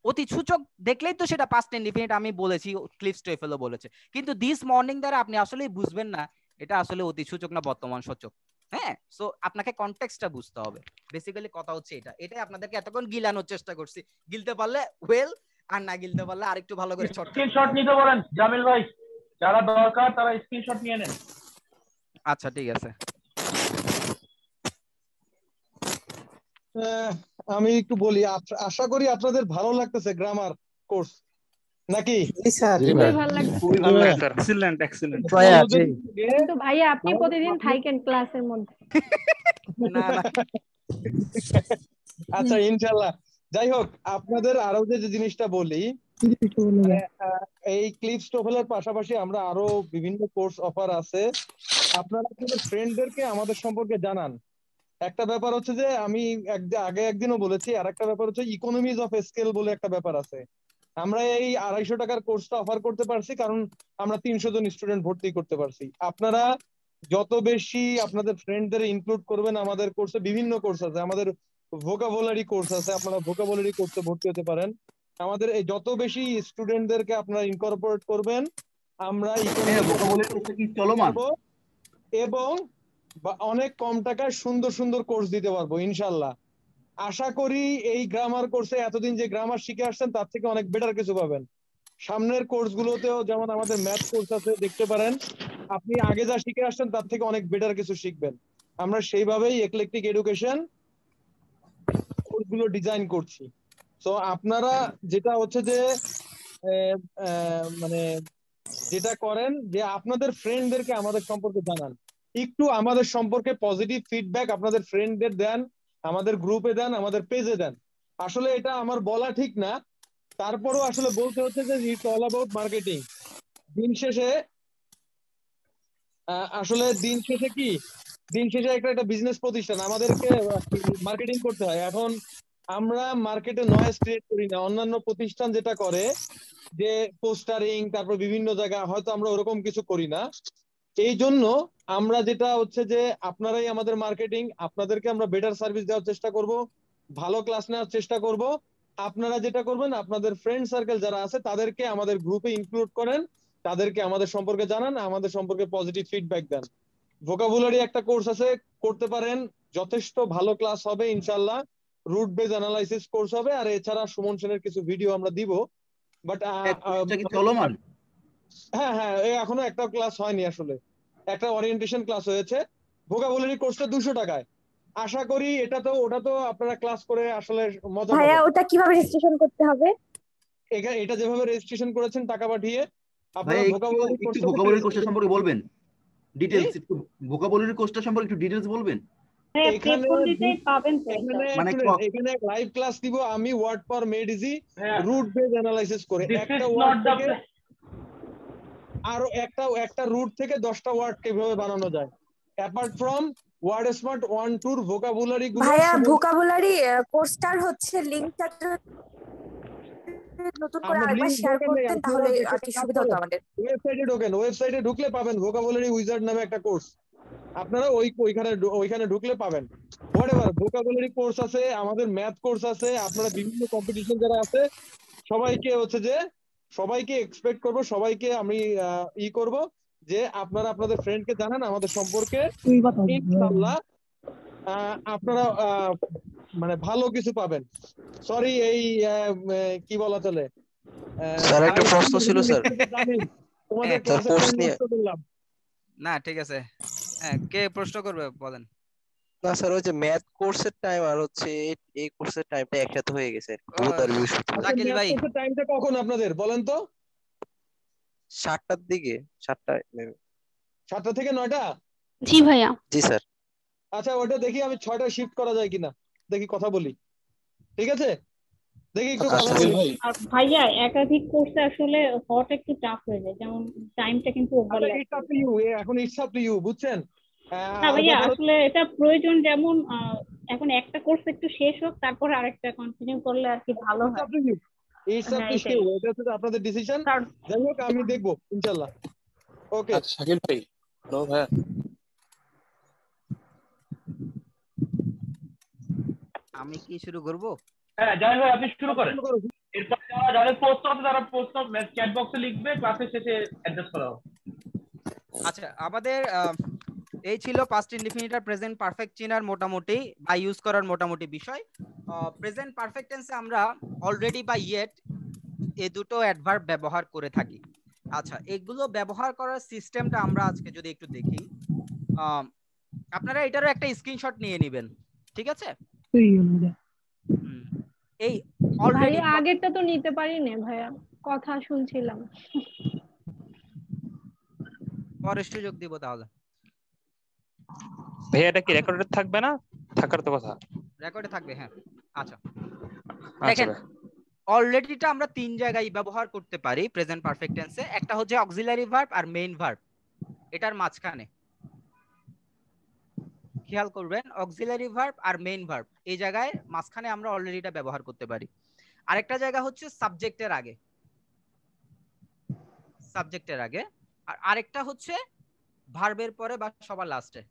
অতীত সূচক দেখলেই তো সেটা পাস্ট ইনডিফিনিট। আমি বলেছি, ক্লিফস ট্রেফেলও বলেছে। কিন্তু দিস মর্নিং দ্বারা আপনি আসলেই বুঝবেন না এটা আসলে অতীত সূচক না বর্তমান সূচক। হ্যাঁ, সো আপনাকে কনটেক্সটটা বুঝতে হবে। বেসিক্যালি কথা হচ্ছে এটাই আপনাদেরকে এতক্ষণ গিলানোর চেষ্টা করছি। গিলতে পারলে ওয়েল, আর না গিলতে পারলে আরেকটু ভালো করে স্ক্রিনশট নিতে বলেন জামিল ভাই, যারা দরকার তারা স্ক্রিনশট নিয়ে নেন। আচ্ছা ঠিক আছে। আমি একটু বলি, আশা করি আপনাদের ভালো লাগতেছে গ্রামার কোর্স। নাকি? জি স্যার, খুবই ভালো লাগছে। খুবই ভালো লাগছে স্যার, এক্সিলেন্ট এক্সিলেন্ট। কিন্তু ভাইয়া আপনি প্রতিদিন থাকেন ক্লাসের মধ্যে। না না আচ্ছা ইনশাআল্লাহ। যাই হোক, আপনাদের আরো যে জিনিসটা বলি, এই ক্লিপস টোফেলের পাশাপাশি আমরা আরো বিভিন্ন কোর্স অফার আছে। আপনারা আপনাদের ফ্রেন্ডদেরকে আমাদের সম্পর্কে জানান। একটা ব্যাপার হচ্ছে যে আমি আগে একদিনও বলেছি, আর একটা ব্যাপার হচ্ছে ইকোনমিজ অফ স্কেল বলে একটা ব্যাপার আছে। আমরা এই 250 টাকার কোর্সটা অফার করতে পারছি কারণ আমরা 300 জন স্টুডেন্ট ভর্তি করতে পারছি। আপনারা যত বেশি আপনাদের ফ্রেন্ডদের ইনক্লুড করবেন আমাদের কোর্সে, বিভিন্ন কোর্স আছে, আমাদের ভোকাবুলারি কোর্স আছে, আপনারা ভোকাবুলারি কোর্সে ভর্তি হতে পারেন। আমাদের এই যত বেশি স্টুডেন্টদেরকে আপনারা ইনকর্পোরেট করবেন, আমরা এবং অনেক কম টাকায় সুন্দর সুন্দর কোর্স দিতে পারবো ইনশাল্লাহ। আশা করি এই গ্রামার কোর্সে এতদিন যে গ্রামার শিখে আসছেন তার থেকে অনেক বেটার কিছু পাবেন। সামনের কোর্সগুলোতেও যেমন আমাদের ম্যাথ কোর্স আছে, দেখতে পারেন। আপনি আগে যা শিখে আসছেন তার থেকে অনেক বেটার কিছু শিখবেন। আমরা সেইভাবেই একলেকটিক এডুকেশন কোর্সগুলো ডিজাইন করছি। তো আপনারা যেটা হচ্ছে যে মানে যেটা করেন যে আপনাদের ফ্রেন্ডদেরকে আমাদের সম্পর্কে জানান, একটু আমাদের সম্পর্কে পজিটিভ ফিডব্যাক আপনাদের ফ্রেন্ডদের দেন, আমাদের গ্রুপে দেন, আমাদের পেজে দেন। আসলে এটা আমার বলা ঠিক না, তারপরও আসলে বলতে হচ্ছে যে ইটস অল অ্যাবাউট মার্কেটিং। দিন শেষে আসলে দিন শেষে একটা বিজনেস প্রতিষ্ঠান, আমাদেরকে মার্কেটিং করতে হয়। এখন আমরা মার্কেটে নয়েজ ক্রিয়েট করি না, অন্যান্য প্রতিষ্ঠান যেটা করে যে পোস্টারিং, তারপর বিভিন্ন জায়গায়, হয়তো আমরা ওরকম কিছু করি না। এই জন্য আমরা যেটা হচ্ছে যে আপনারাই আমাদের মার্কেটিং, আপনাদেরকে আমরা বেটার সার্ভিস দেওয়ার চেষ্টা করব, ভালো ক্লাস নেওয়ার চেষ্টা করব। আপনারা যেটা করবেন, আপনাদের ফ্রেন্ড সার্কেল যারা আছে তাদেরকে আমাদের গ্রুপে ইনক্লুড করেন, তাদেরকে আমাদের সম্পর্কে জানান, আমাদের সম্পর্কে পজিটিভ ফিডব্যাক দেন। ভোকাবুলারি একটা কোর্স আছে, করতে পারেন, যথেষ্ট ভালো ক্লাস হবে ইনশাআল্লাহ। রুট বেজ অ্যানালাইসিস কোর্স হবে, আর এছাড়া সুমন সেনের কিছু ভিডিও আমরা দিব। বাট চলমান, হ্যাঁ হ্যাঁ, এখনো একটা ক্লাস হয়নি, আসলে একটা ওরিয়েন্টেশন ক্লাস হয়েছে। ভোকাবুলারি কোর্সটা 200 টাকায়। আশা করি ওটা তো আপনারা ক্লাস করে আসলে মজা পাবেন। ভাইয়া ওটা কিভাবে রেজিস্ট্রেশন করতে হবে? এটা যেভাবে রেজিস্ট্রেশন করেছেন টাকা পাঠিয়ে আপনারা ভোকাবুলারি কোর্সটা সম্পর্কে বলবেন, ডিটেইলস একটু ভোকাবুলারি কোর্সটা সম্পর্কে একটু ডিটেইলস বলবেন। এখানে লাইভ ক্লাস দিব আমি, word power made easy, root base analysis করে একটা ওয়ার্ড থেকে আরো একটা রুট থেকে 10টা ওয়ার্ড কিভাবে বানানো যায়, apart from word smart 1-2 vocabulary গুলো। ভাইয়া ভোকাবুলারি কোর্সটার হচ্ছে লিংকটা নতুন করে আরেকবার শেয়ার করতেন তাহলে আর কি সুবিধা হতো আমাদের। ওয়েবসাইটে ঢুকলে পাবেন ভোকাবুলারি উইজার্ড নামে একটা কোর্স, আপনারা ওইখানে ঢুকলে পাবেন। হোয়াটএভার ভোকাবুলারি কোর্স আছে, আমাদের ম্যাথ কোর্স আছে, আপনারা বিভিন্ন কম্পিটিশন যারা আছে সবাইকে এক্সপেক্ট করব, সবাইকে আমি করব যে আপনারা আপনাদের ফ্রেন্ডকে জানান আমাদের সম্পর্কে, ইনশাআল্লাহ আপনারা মানে ভালো কিছু পাবেন। সরি, এই কি বলা চলে, স্যার একটা প্রশ্ন ছিল স্যার, তোমাদের কোর্স নিয়ে না ঠিক আছে, হ্যাঁ কে প্রশ্ন করবে বলেন। না স্যার, ওই যে ম্যাথ কোর্সের টাইম আর হচ্ছে এই কোর্সের টাইমটা একসাথে হয়ে গেছে। জাকিল ভাই টাইমটা কখন আপনাদের বলেন তো? 7টার দিকে, 7টা থেকে 9টা। জি ভাইয়া। জি স্যার। আচ্ছা ওটা দেখি আমি 6টা শিফট করা যায় কিনা, দেখি কথা বলি, ঠিক আছে? দেখি একটু কথা বলি। আর ভাইয়া একাধিক কোর্সে আসলে হওয়াটা একটু টাফ হয়ে যায়, যেমন টাইমটা কিন্তু ওভারল্যাপ। এখন ইটস আপ টু ইউ, বুঝছেন? না ভাইয়া আসলে এটা প্রয়োজন, যেমন এখন একটা কোর্স একটু শেষ হোক তারপর আরেকটা কন্টিনিউ করলে আর কি ভালো হয়। ইটস আপ টু ইউ, এটা হচ্ছে আপনাদের ডিসিশন। যাই হোক আমি দেখবো ইনশাআল্লাহ। ওকে শাকিল ভাই, হ্যালো ভাইয়া। আমি কি শুরু করব? হ্যাঁ জাহিদ ভাই আপনি শুরু করেন, এরপর যারা পোস্ট আছে তারা পোস্ট চ্যাট বক্সে লিখবে, ক্লাসের শেষে অ্যাড্রেস করা হবে। আচ্ছা আমাদের এই ছিল পাস্ট ইনডিফিনিট আর প্রেজেন্ট পারফেক্ট চেনার মোটামুটি বা ইউজ করার মোটামুটি বিষয়। প্রেজেন্ট পারফেক্ট টেন্সে আমরা অলরেডি বা ইয়েট এই দুটো অ্যাডভার্ব ব্যবহার করে থাকি। আচ্ছা এগুলো ব্যবহার করার সিস্টেমটা আমরা আজকে যদি একটু দেখি, আপনারা এটারও একটা স্ক্রিনশট নিয়ে নেবেন, ঠিক আছে? এই অলরেডি আগেরটা তো নিতে পারি না ভাইয়া। কথা শুনছিলাম। পরে সুযোগ দিব তাহলে। ভাইয়া এটা কি রেকর্ডেড থাকবে না? থাকার তো কথা। রেকর্ডে থাকবে, হ্যাঁ। আচ্ছা আচ্ছা দেখেন ভাই, অলরেডিটা আমরা তিন জায়গায় ব্যবহার করতে পারি প্রেজেন্ট পারফেক্ট টেন্সে। একটা হচ্ছে অক্সিলারি ভার্ব আর মেইন ভার্ব, এটার মাঝখানে খেয়াল করবেন অক্সিলারি ভার্ব আর মেইন ভার্ব এই জায়গায় মাঝখানে আমরা অলরেডিটা ব্যবহার করতে পারি। আরেকটা জায়গা হচ্ছে সাবজেক্টের আগে, সাবজেক্টের আগে, আর আরেকটা হচ্ছে ভার্বের পরে বা সবার লাস্টে।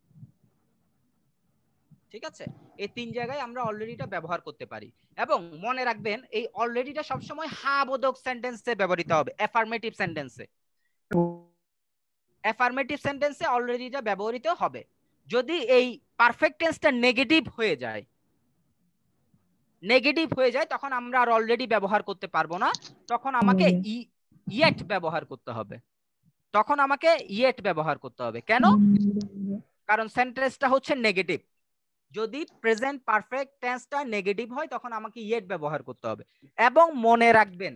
ঠিক আছে, এই তিন জায়গায় আমরা অলরেডিটা ব্যবহার করতে পারি। এবং মনে রাখবেন এই অলরেডিটা সবসময় হ্যাঁ বোধক সেন্টেন্সে ব্যবহৃত হবে, অ্যাফার্মেটিভ সেন্টেন্সে। অ্যাফার্মেটিভ সেন্টেন্সে অলরেডিটা ব্যবহৃত হবে। যদি এই পারফেক্ট টেন্সটা নেগেটিভ হয়ে যায়, নেগেটিভ হয়ে যায় তখন আমরা আর অলরেডি ব্যবহার করতে পারবো না, তখন আমাকে ইয়েট ব্যবহার করতে হবে। তখন আমাকে ইয়েট ব্যবহার করতে হবে। কেন? কারণ সেন্টেন্সটা হচ্ছে নেগেটিভ। যদি প্রেজেন্ট পারফেক্ট টেন্সটা নেগেটিভ হয় তখন আমাকে ইয়েট ব্যবহার করতে হবে। এবং মনে রাখবেন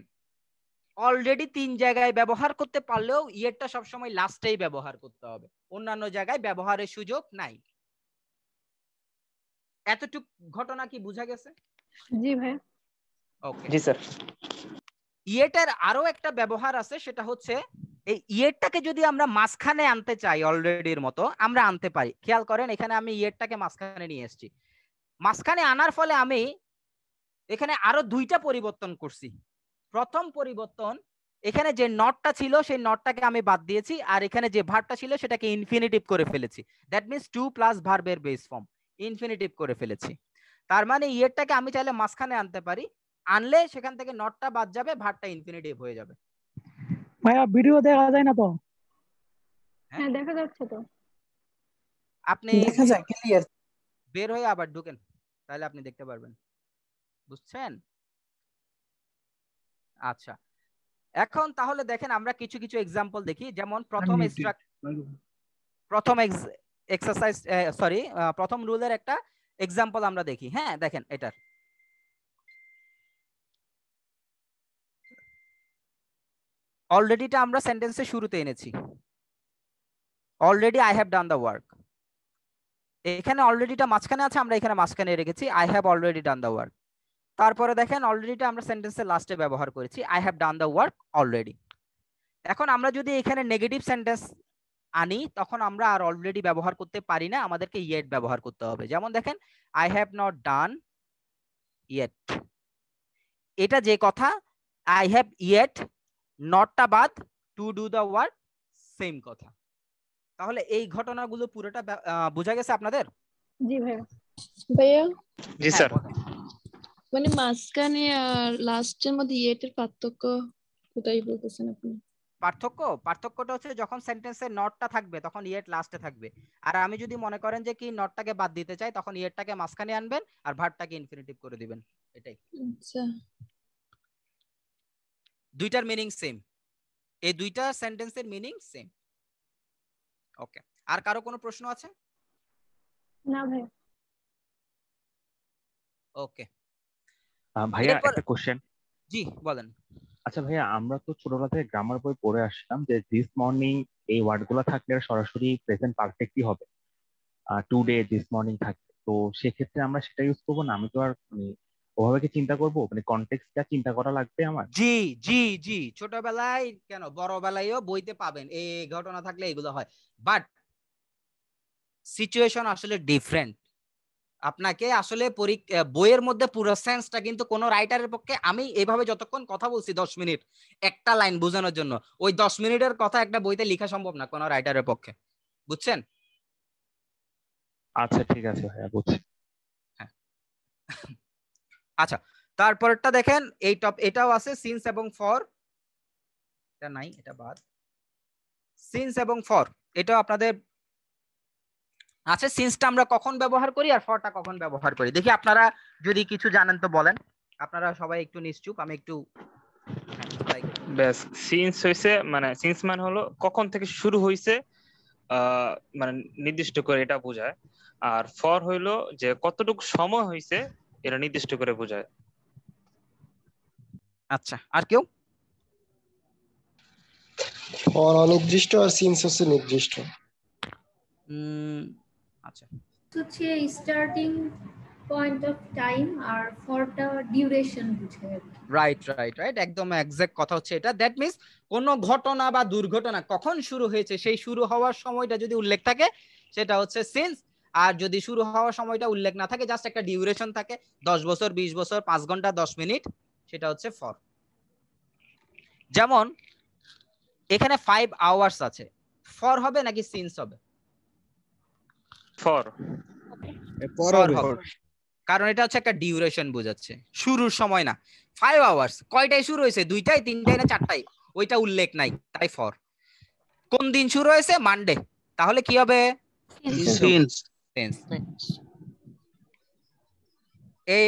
অলরেডি তিন জায়গায় ব্যবহার করতে পারলেও ইয়েটটা সবসময় লাস্টেই ব্যবহার করতে হবে, অন্যান্য জায়গায় ব্যবহারের সুযোগ নাই। এতটুক ঘটনা কি বোঝা গেছে? জি ভাই। ওকে জি স্যার। ইয়েটের আরো একটা ব্যবহার আছে, সেটা হচ্ছে এই ইয়েটটাকে যদি আমরা মাঝখানে আনতে চাই অলরেডির মতো আমরা আনতে পারি। খেয়াল করেন এখানে আমি ইয়েটটাকে মাঝখানে নিয়ে এসেছি। মাঝখানে আনার ফলে আমি এখানে আরো দুইটা পরিবর্তন করছি। প্রথম পরিবর্তন, এখানে যে নটটা ছিল সেই নটটাকে আমি বাদ দিয়েছি, আর এখানে যে ভার্বটা ছিল সেটাকে ইনফিনিটিভ করে ফেলেছি। দ্যাট মিন্স টু প্লাস ভার্বের বেস ফর্ম ইনফিনিটিভ করে ফেলেছি। তার মানে ইয়েটটাকে আমি চাইলে মাঝখানে আনতে পারি, আনলে সেখান থেকে নটটা বাদ যাবে, ভার্বটা ইনফিনিটিভ হয়ে যাবে। ভাইয়া ভিডিও দেখা যায় না তো? হ্যাঁ দেখা যাচ্ছে তো। আপনি দেখা যায় ক্লিয়ার। বের হয়ে আবার ঢুকেন, তাহলে আপনি দেখতে পারবেন। বুঝছেন? আচ্ছা এখন তাহলে দেখেন আমরা কিছু কিছু এক্সাম্পল দেখি। যেমন প্রথম এক্সারসাইজ সরি প্রথম রুলের একটা এক্সাম্পল আমরা দেখি। হ্যাঁ দেখেন এটার অলরেডিটা আমরা সেন্টেন্সের শুরুতে এনেছি। Already I have done the work, এখানে অলরেডিটা মাঝখানে আছে, আমরা এখানে মাঝখানে রেখেছি I have already done the work. তারপরে দেখেন অলরেডিটা আমরা সেন্টেন্সের লাস্টে ব্যবহার করেছি I have done the work already. এখন আমরা যদি এখানে নেগেটিভ সেন্টেন্স আনি তখন আমরা আর অলরেডি ব্যবহার করতে পারি না, আমাদেরকে ইয়েট ব্যবহার করতে হবে। যেমন দেখেন I have not done yet, এটা যে কথা আই হ্যাভ ইয়েট নটটা বাদ to do the work same কথা। তাহলে এই ঘটনাগুলো পুরোটা বোঝা গেছে আপনাদের? জি ভাইয়া। ভাইয়া জি স্যার। মানে মাঝখানে আর লাস্টের মধ্যে ইয়েটের পার্থক্য কোথায় বলতেছেন আপনি? পার্থক্যটা হচ্ছে যখন সেন্টেন্সের নটটা থাকবে তখন ইয়েট লাস্টে থাকবে, আর আমি যদি মনে করেন যে কি নটটাকে বাদ দিতে চাই তখন ইয়েটটাকে মাঝখানে আনবেন আর ভার্বটাকে ইনফিনিটিভ করে দিবেন। এটাই। আচ্ছা দুইটার মিনিং সেম, এই দুইটা সেন্টেন্সের মিনিং সেম। ওকে, আর কারো কোনো প্রশ্ন আছে? না ভাই। ওকে ভাইয়া একটা কোশ্চেন। জি বলেন। আচ্ছা ভাইয়া আমরা তো ছোটবেলা থেকে গ্রামার বই পড়ে আসলাম যে দিস মর্নিং এই ওয়ার্ডগুলো থাকলে সরাসরি প্রেজেন্ট পারফেক্টই হবে, টুডে দিস মর্নিং থাকবে, তো সেক্ষেত্রে আমরা সেটা ইউজ করবো না? আমি তো আর ওভাবে কি চিন্তা করবো, মানে কনটেক্সটটা চিন্তা করা লাগবে আমার? জি জি জি, ছোটবেলায় কেন বড়বেলায়ও বইতে পাবেন এই ঘটনা থাকলে এগুলো হয়, বাট সিচুয়েশন আসলে ডিফারেন্ট। আপনাকে আসলে বইয়ের মধ্যে পুরো সেন্সটা কিন্তু কোন রাইটারের পক্ষে, আমি এইভাবে যতক্ষণ কথা বলছি 10 মিনিট একটা লাইন বোঝানোর জন্য, ওই 10 মিনিটের কথা একটা বইতে লেখা সম্ভব না কোন রাইটারের পক্ষে। বুঝছেন? আচ্ছা ঠিক আছে ভাইয়া, বুঝছি। হ্যাঁ আচ্ছা তারপরটা দেখেন এই এটাও আছে সিন্স এবং ফর, এটা নাই, এটা বাদ। সিন্স এবং ফর এটাও আপনাদের আচ্ছা, সিন্সটা আমরা কখন ব্যবহার করি আর ফরটা কখন ব্যবহার করি দেখি। আপনারা যদি কিছু জানেন তো বলেন। আপনারা সবাই একটু নিশ্চুপ, আমি একটু ব্যাস। সিন্স হইছে মানে সিন্স মানে হলো কখন থেকে শুরু হইছে, মানে নির্দিষ্ট করে এটা বোঝায়। আর ফর হইলো যে কতটুকু সময় হইছে এটা নির্দিষ্ট করে বোঝায়। আচ্ছা আর কেউ? ফর অনির্দিষ্ট আর সিন্স হচ্ছে নির্দিষ্ট। আচ্ছা হচ্ছে স্টার্টিং পয়েন্ট অফ টাইম আর ফরটা ডিউরেশন বুঝায়। রাইট রাইট রাইট, একদম এক্সাক্ট কথা হচ্ছে এটা। দ্যাট মিন্স কোন ঘটনা বা দুর্ঘটনা কখন শুরু হয়েছে সেই শুরু হওয়ার সময়টা যদি উল্লেখ থাকে সেটা হচ্ছে সিন্স, আর যদি শুরু হওয়ার সময়টা উল্লেখ না থাকে, জাস্ট একটা ডিউরেশন থাকে 10 বছর 20 বছর 5 ঘন্টা 10 মিনিট, সেটা হচ্ছে ফর। যেমন এখানে 5 আওয়ার্স আছে, ফর হবে নাকি সিন্স হবে? ফর হবে, কারণ এটা হচ্ছে একটা ডিউরেশন বোঝাচ্ছে, শুরুর সময় না। 5 আওয়ার্স কয়টায় শুরু হয়েছে, 2টায় 3টায় না 4টায়, ওইটা উল্লেখ নাই, তাই ফর। কোন দিন শুরু হয়েছে, মানডে, তাহলে কি হবে? সিন্স। এই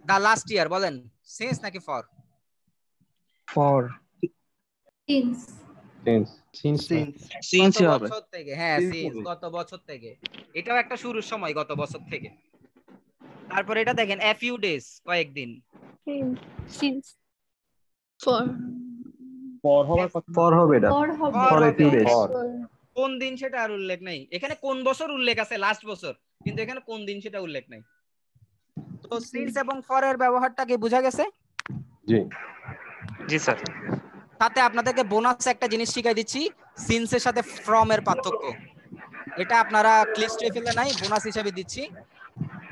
দা লাস্ট ইয়ার বলেন সিন্স নাকি ফর? For since. সিন্স হবে থেকে, হ্যাঁ সিন্স, গত বছর থেকে, এটাও একটা শুরুর সময় গত বছর থেকে। তারপর এটা দেখেন a few days, কয়েকদিন, সিন্স। ফর ফর হবে এটা, ফর a few days। কোন দিন সেটা আর উল্লেখ নাই এখানে, কোন বছর উল্লেখ আছে, লাস্ট বছর, কিন্তু এখানে কোন দিন সেটা উল্লেখ নাই। তো সিন্স এবং ফর এর ব্যবহারটা কি বোঝা গেছে? জি জি স্যার। সাথে আপনাদেরকে বোনাস একটা জিনিস শিখাই দিচ্ছি, সিন্স এর সাথে ফ্রম এর পার্থক্য। এটা আপনারা ক্লিস ট্রেফেলে নাই, বোনাস হিসেবে দিচ্ছি।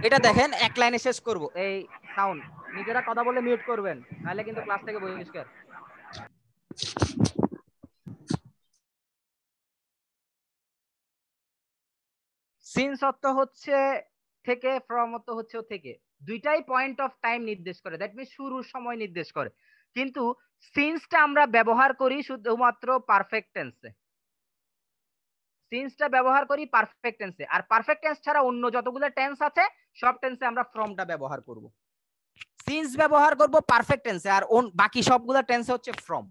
এটা দেখেন, এক লাইনে শেষ করব। এই সাউন্ড নিজেরা কথা বলে মিউট করবেন, নাহলে কিন্তু ক্লাস থেকে বহিষ্কার। সিন্স অর্থ হচ্ছে থেকে, ফ্রম অর্থ হচ্ছে থেকে, দুইটাই পয়েন্ট অফ টাইম নির্দেশ করে, দ্যাট মিন্স শুরুর সময় নির্দেশ করে। কিন্তু সিন্সটা আমরা ব্যবহার করি শুধুমাত্র পারফেক্ট টেন্সে। সিন্সটা ব্যবহার করি পারফেক্ট টেন্সে, আর পারফেক্ট টেন্স ছাড়া অন্য যতগুলো টেন্স আছে সব টেন্সে আমরা ফ্রমটা ব্যবহার করব। সিন্স ব্যবহার করব পারফেক্ট টেন্সে, আর বাকি সবগুলো টেন্সে হচ্ছে ফ্রম।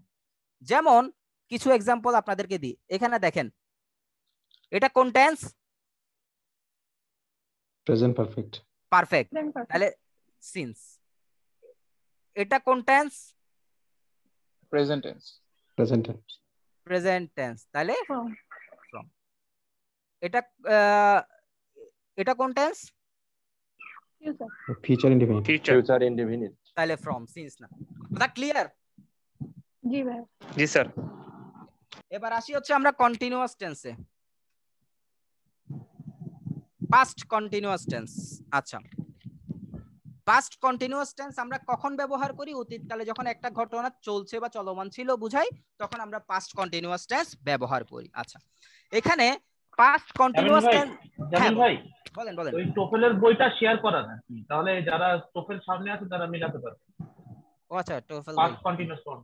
যেমন কিছু এক্সাম্পল আপনাদেরকে দিই, এখানে দেখেন এটা কোন টেন্স? Present perfect. পারফেক্ট, তাহলে সিন্স। এটা কোন tense? Present tense. Present tense. Present tense, তাহলে ফ্রম। এটা এটা কোন tense? Future indefinite. Future indefinite, তাহলে ফ্রম, সিন্স না। কথা ক্লিয়ার? জি ভাই। জি স্যার। এবার আসি হচ্ছে আমরা কন্টিনিউয়াস টেন্সে, পাস্ট কন্টিনিউয়াস টেন্স। আচ্ছা, পাস্ট কন্টিনিউয়াস টেন্স আমরা কখন ব্যবহার করি? অতীতকালে যখন একটা ঘটনা চলছে বা চলমান ছিল বুঝাই, তখন আমরা পাস্ট কন্টিনিউয়াস টেন্স ব্যবহার করি। আচ্ছা, এখানে পাস্ট কন্টিনিউয়াস টেন্স, জামিল ভাই বলেন বলেন। ওই টোফেলের বইটা শেয়ার করা না, তাহলে যারা টোফেল সামনে আছে তারা মিলাতে পারবে। ও আচ্ছা, টোফেল পাস্ট কন্টিনিউয়াস ফর্ম।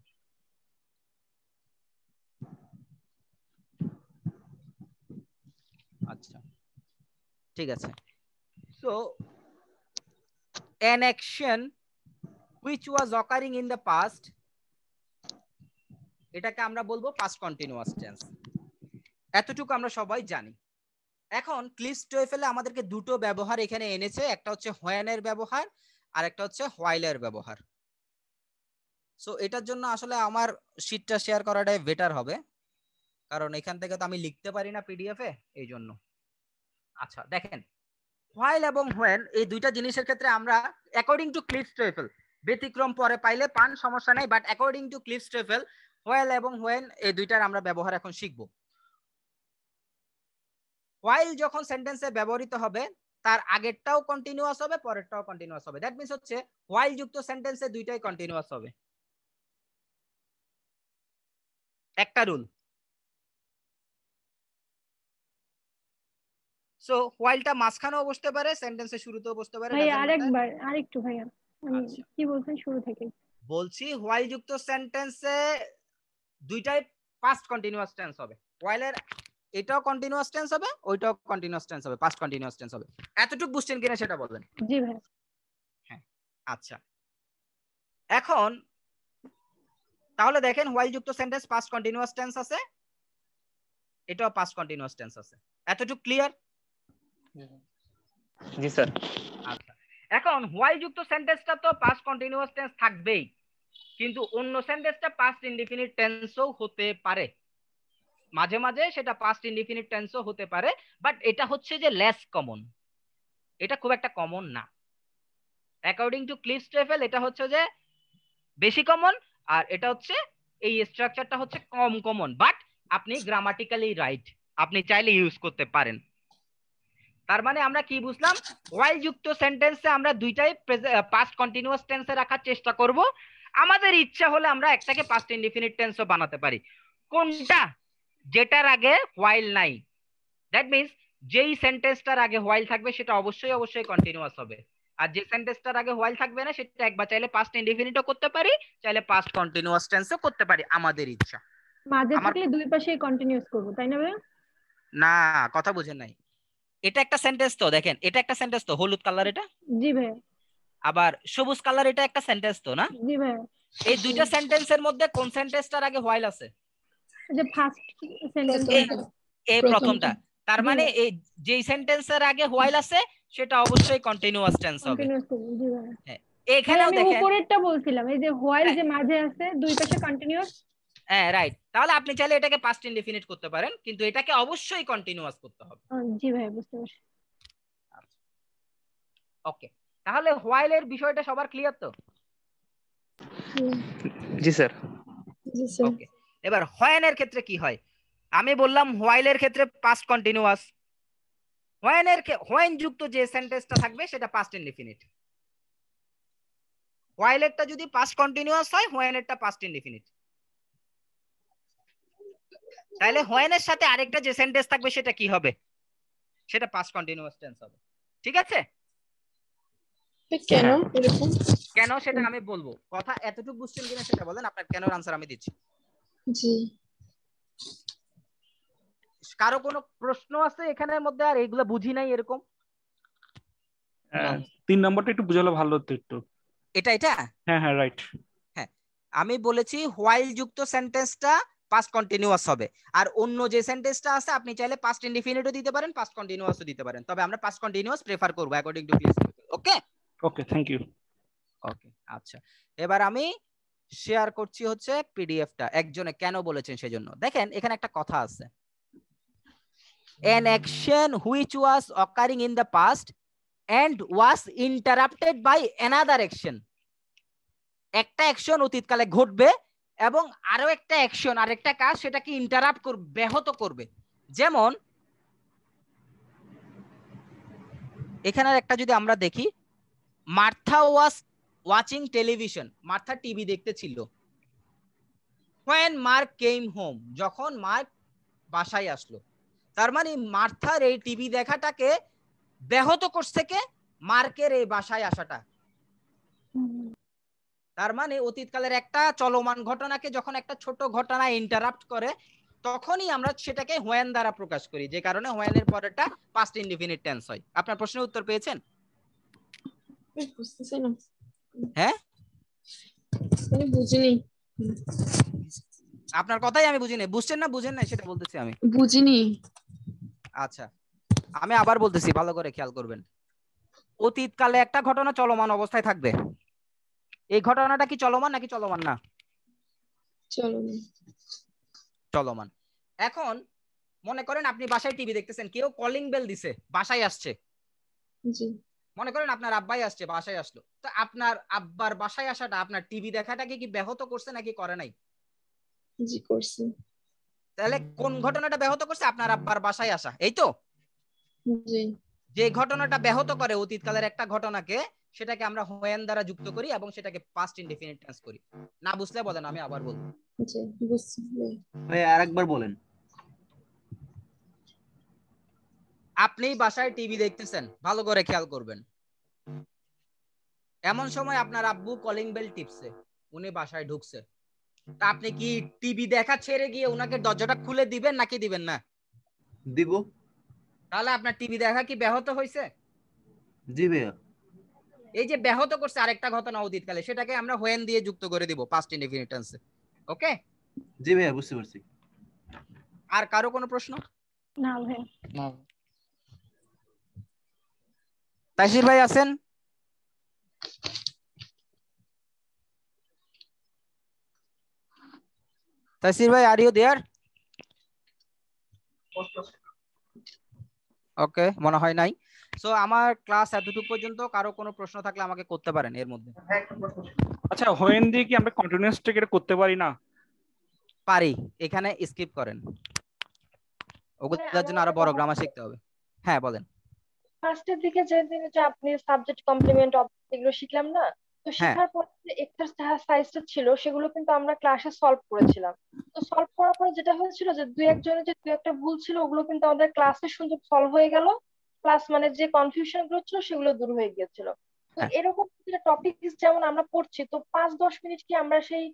আচ্ছা ঠিক আছে। So an action which was occurring in the past, এটাকে আমরা বলবো পাস্ট কন্টিনিউয়াস টেন্স। এতটুকু আমরা সবাই জানি। এখন ক্লিস টোফেলে আমাদেরকে দুটো ব্যবহার এখানে এনেছে, একটা হচ্ছে when এর ব্যবহার আর একটা হচ্ছে while এর ব্যবহার। সো এটার জন্য আসলে আমার শীটটা শেয়ার করাটাই বেটার হবে, কারণ এখান থেকে তো আমি লিখতে পারি না পিডিএফ এ, এই জন্য। আচ্ছা দেখেন, while এবং when এই দুইটা জিনিসের ক্ষেত্রে আমরা অ্যাকর্ডিং টু ক্লিস টোফেল, ব্যতিক্রম পরে পাইলে পান সমস্যা নাই, but according to Kallis TOEFL while এবং when এই দুইটার আমরা ব্যবহার এখন শিখব। while যখন সেন্টেন্সে ব্যবহৃত হবে তার আগেরটাও কন্টিনিউয়াস হবে, পরেরটাও কন্টিনিউয়াস হবে। দ্যাট মিন্স হচ্ছে while যুক্ত সেন্টেন্সে দুইটাই কন্টিনিউয়াস হবে, একটা রুল। সো whileটা মাঝখানেও বসতে পারে, সেন্টেন্সের শুরুতেও বসতে পারে। ভাই আরেকবার আরেকটু ভাইয়া, কি বলছেন শুরু থেকে? বলছি while যুক্ত সেন্টেন্সে দুইটাই পাস্ট কন্টিনিউয়াস টেন্স হবে। while এর এটাও কন্টিনিউয়াস টেন্স হবে, ওইটাও কন্টিনিউয়াস টেন্স হবে, পাস্ট কন্টিনিউয়াস টেন্স হবে। এতটুকু বুঝছেন কিনা সেটা বলেন। জি ভাই। হ্যাঁ আচ্ছা, এখন তাহলে দেখেন while যুক্ত সেন্টেন্স পাস্ট কন্টিনিউয়াস টেন্স আছে, এটাও পাস্ট কন্টিনিউয়াস টেন্স আছে। এতটুকু ক্লিয়ার? জি স্যার। আচ্ছা, এখন while যুক্ত সেন্টেন্সটা তো পাস্ট কন্টিনিউয়াস টেন্স থাকবেই, কিন্তু অন্য সেন্টেন্সটা পাস্ট ইনডিফিনিট টেন্সও হতে পারে। মাঝে মাঝে সেটা পাস্ট ইনডিফিনিট টেন্সও হতে পারে, বাট এটা হচ্ছে যে লেস কমন, এটা খুব একটা কমন না। অ্যাকর্ডিং টু ক্লিফ স্টেফেল এটা হচ্ছে যে বেশি কমন, আর এটা হচ্ছে এই স্ট্রাকচারটা হচ্ছে কম কমন, বাট আপনি গ্রামাটিক্যালি রাইট, আপনি চাইলে ইউজ করতে পারেন। তার মানে আমরা কি বুঝলাম, ওয়াইল যুক্ত সেন্টেন্সে আমরা দুইটাই পাস্ট কন্টিনিউয়াস টেন্সে রাখার চেষ্টা করব। আমাদের ইচ্ছা হলে আমরা একটাকে পাস্ট ইনডিফিনিট টেন্সও বানাতে পারি। কোনটা? যেটার আগে হোয়াইল নাই। দ্যাট মিন্স যেই সেন্টেন্সটার আগে হোয়াইল থাকবে সেটা অবশ্যই অবশ্যই কন্টিনিউয়াস হবে, আর যে সেন্টেন্সটার আগে হোয়াইল থাকবে না সেটা একবার চাইলে পাস্ট ইনডিফিনিটও করতে পারি, চাইলে পাস্ট কন্টিনিউয়াস টেন্সও করতে পারি, আমাদের ইচ্ছা। মাঝে থাকলে দুই পাশেই কন্টিনিউয়াস করব, তাই না ভাই? না, কথা বুঝেন নাই। এটা একটা সেন্টেন্স তো, দেখেন এটা একটা সেন্টেন্স তো, হলুদ কালার এটা। জি ভাই। আবার সবুজ কালার এটা একটা সেন্টেন্স তো, না? জি ভাই। এই দুইটা সেন্টেন্সের মধ্যে কোন সেন্টেন্সটার আগে হোয়াইল আছে? যে ফার্স্ট সেন্টেন্স, এই প্রথমটা। তার মানে এই যেই সেন্টেন্সের আগে হোয়াইল আছে সেটা অবশ্যই কন্টিনিউয়াস টেন্স হবে। জি ভাই। হ্যাঁ, এখানেও দেখেন উপরেরটা বলছিলাম, এই যে হোয়াইল যে মাঝে আছে দুই পাশে কন্টিনিউয়াস। হ্যাঁ রাইট, তাহলে আপনি চাইলে এটাকে পাস্ট ইনডিফিনিট করতে পারেন, কিন্তু এটাকে অবশ্যই কন্টিনিউয়াস করতে হবে। জি ভাই, বুঝতে পারছি। ওকে, তাহলে হোয়াইল এর বিষয়টা সবার ক্লিয়ার তো? জি স্যার। জি স্যার। ওকে, এবার হোয়েন এর ক্ষেত্রে কি হয়? আমি বললাম হোয়াইল এর ক্ষেত্রে পাস্ট কন্টিনিউয়াস, হোয়েন যুক্ত যে সেন্টেন্সটা থাকবে সেটা পাস্ট ইনডিফিনিট। হোয়াইল এরটা যদি পাস্ট কন্টিনিউয়াস হয়, হোয়েন এরটা পাস্ট ইনডিফিনিট। তাহলে হোয়েন এর সাথে আরেকটা যে সেন্টেন্স থাকবে সেটা কি হবে? সেটা পাস্ট কন্টিনিউয়াস টেন্স হবে। ঠিক আছে? কেন এরকম? কেন সেটা আমি বলবো, কথা এতটুকু বুঝছেন কিনা সেটা বলেন, আপনার কেন আনসার আমি দিচ্ছি। জি। কারো কোনো প্রশ্ন আছে এখানের মধ্যে? আর এগুলো বুঝি নাই এরকম? 3 নম্বরটা একটু বুঝালে ভালো হতো একটু। এটা হ্যাঁ হ্যাঁ রাইট। হ্যাঁ, আমি বলেছি হোয়াইল যুক্ত সেন্টেন্সটা পাস্ট কন্টিনিউয়াস হবে, আর অন্য যে সেন্টেন্সটা আছে আপনি চাইলে পাস্ট ইনডিফিনিটও দিতে পারেন, পাস্ট কন্টিনিউয়াসও দিতে পারেন, তবে আমরা পাস্ট কন্টিনিউয়াস প্রেফার করব according to Cliff. Okay okay, thank you. Okay, আচ্ছা, এবার আমি শেয়ার করছি হচ্ছে পিডিএফটা, একজনে কেন বলেছেন সেজন্য। দেখেন এখানে একটা কথা আছে, an action which was occurring in the past and was interrupted by another action। একটা অ্যাকশন অতীতকালে ঘটবে এবং আরো একটা অ্যাকশন, আরেকটা কাজ সেটাকে ইন্টারাপ্ট করবে, ব্যাহত করবে। যেমন এখানে একটা যদি আমরা দেখি, Martha was watching television, Martha TV দেখতেছিল। when মার্ক কেম হোম, যখন মার্ক বাসায় আসলো। তার মানে মার্থার এই টিভি দেখাটাকে ব্যাহত করছে কে? মার্কের এই বাসায় আসাটা। তার মানে অতীতকালের একটা চলমান ঘটনাকে যখন একটা ছোট ঘটনা ইন্টারাপ্ট করে, তখনই আমরা সেটাকে হোয়েন দ্বারা প্রকাশ করি, যে কারণে হোয়েনের পরেরটা পাস্ট ইনডিফিনিট টেন্স হয়। আপনার প্রশ্নের উত্তর পেয়েছেন? হ্যাঁ, বুঝিনি। আপনার কথাই আমি বুঝিনি। বুঝছেন না বুঝেন না সেটা বলতেছি আমি। বুঝিনি। আচ্ছা, আমি আবার বলতেছি, ভালো করে খেয়াল করবেন। অতীতকালে একটা ঘটনা চলমান অবস্থায় থাকবে, এই ঘটনাটা কি চলমান নাকি চলমান না? চলমান। এখন মনে করেন আপনি বাসায় টিভি দেখতেছেন, কেউ কলিং বেল দিছে, বাসায় আসছে। মনে করেন আপনার আব্বাই আসছে, বাসায় আসলো। তো আপনার আব্বার বাসায় আসাটা আপনার টিভি দেখাটাকে কি ব্যাহত করছে নাকি করে নাই? জি করছে। তাহলে কোন ঘটনাটা ব্যাহত করছে? আপনার আব্বার বাসায় আসা, এই তো। জি। যে ঘটনাটা ব্যাহত করে অতীতকালের একটা ঘটনাকে, সেটাকে আমরা হোয়েন দ্বারা যুক্ত করি এবং সেটাকে পাস্ট ইনডিফিনিট টেন্স করি। না বুঝলে বলেন, আমি আবার বলবো। জি বুঝছি ভাই, আরেকবার বলেন। আপনি বাসায় টিভি দেখতেছেন, ভালো করে খেয়াল করবেন। এমন সময় আপনার আব্বু কলিং বেল টিপছে, উনি বাসায় ঢুকছে। তা আপনি কি টিভি দেখা ছেড়ে গিয়ে উনাকে দরজাটা খুলে দিবেন নাকি দিবেন না? দিব। তাহলে আপনার টিভি দেখা কি ব্যাহত হয়েছে? জি ভাইয়া। এই যে ব্যাহত করছে আরেকটা ঘটনা অতীতকালে, সেটাকে আমরা হোয়েন দিয়ে যুক্ত করে দিব পাস্ট ইনডিফিনিট টেন্সে। ওকে? জি ভাইয়া, বুঝতে পারছি। আর কারো কোনো প্রশ্ন? না ভাই। না। তাইসির ভাই আছেন? তাইসির ভাই, আর ইউ দেয়ার? ওকে, মনে হয় নাই। সো আমার ক্লাস এতটুকু পর্যন্ত, কারো কোনো প্রশ্ন থাকলে আমাকে করতে পারেন এর মধ্যে। আচ্ছা, হোয়েন দিয়ে কি আমরা কন্টিনিউয়াস টেক এটা করতে পারি না? পারি, এখানে স্কিপ করেন, ওগুলোর জন্য আরো বড় গ্রামার শিখতে হবে। হ্যাঁ বলেন। ফার্স্টের দিকে যে আপনি সাবজেক্ট কমপ্লিমেন্ট অবজেক্ট এগুলো শিখলাম না, তো শেখার পর যে এক্সারসাইজটা ছিল সেগুলো কিন্তু আমরা ক্লাসে সলভ করেছিলাম। তো সলভ করার পরে যেটা হয়েছিল যে দুই একজনের যে দুই একটা ভুল ছিল ওগুলো কিন্তু আমাদের ক্লাসে সুন্দর সলভ হয়ে গেল, প্লাস মানে যে কনফিউশন গুলো ছিল সেগুলো দূর হয়ে গিয়েছিল। তো এরকম টপিক যেমন আমরা পড়ছি, তো 5-10 মিনিট কি আমরা সেই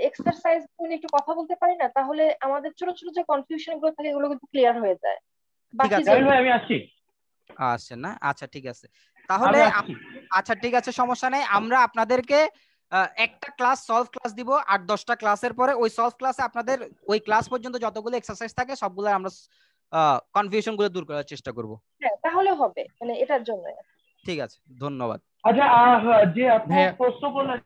এক্সারসাইজ নিয়ে একটু কথা বলতে পারি না? তাহলে আমাদের ছোট ছোট যে কনফিউশন গুলো থাকে এগুলো কিন্তু ক্লিয়ার হয়ে যায়। ঠিক আছে আমি আসছি। আচ্ছা না, আচ্ছা ঠিক আছে তাহলে, আচ্ছা ঠিক আছে, সমস্যা নেই। আমরা আপনাদেরকে একটা ক্লাস সলভ ক্লাস দিব, 8-10টা ক্লাসের পরে ওই সলভ ক্লাসে আপনাদের ওই ক্লাস পর্যন্ত যতগুলো এক্সারসাইজ থাকে সবগুলো আমরা কনফিউশন গুলো দূর করার চেষ্টা করব। হ্যাঁ তাহলে হবে, মানে এটার জন্য। ঠিক আছে, ধন্যবাদ। আচ্ছা, যে আপনি প্রশ্ন করলেন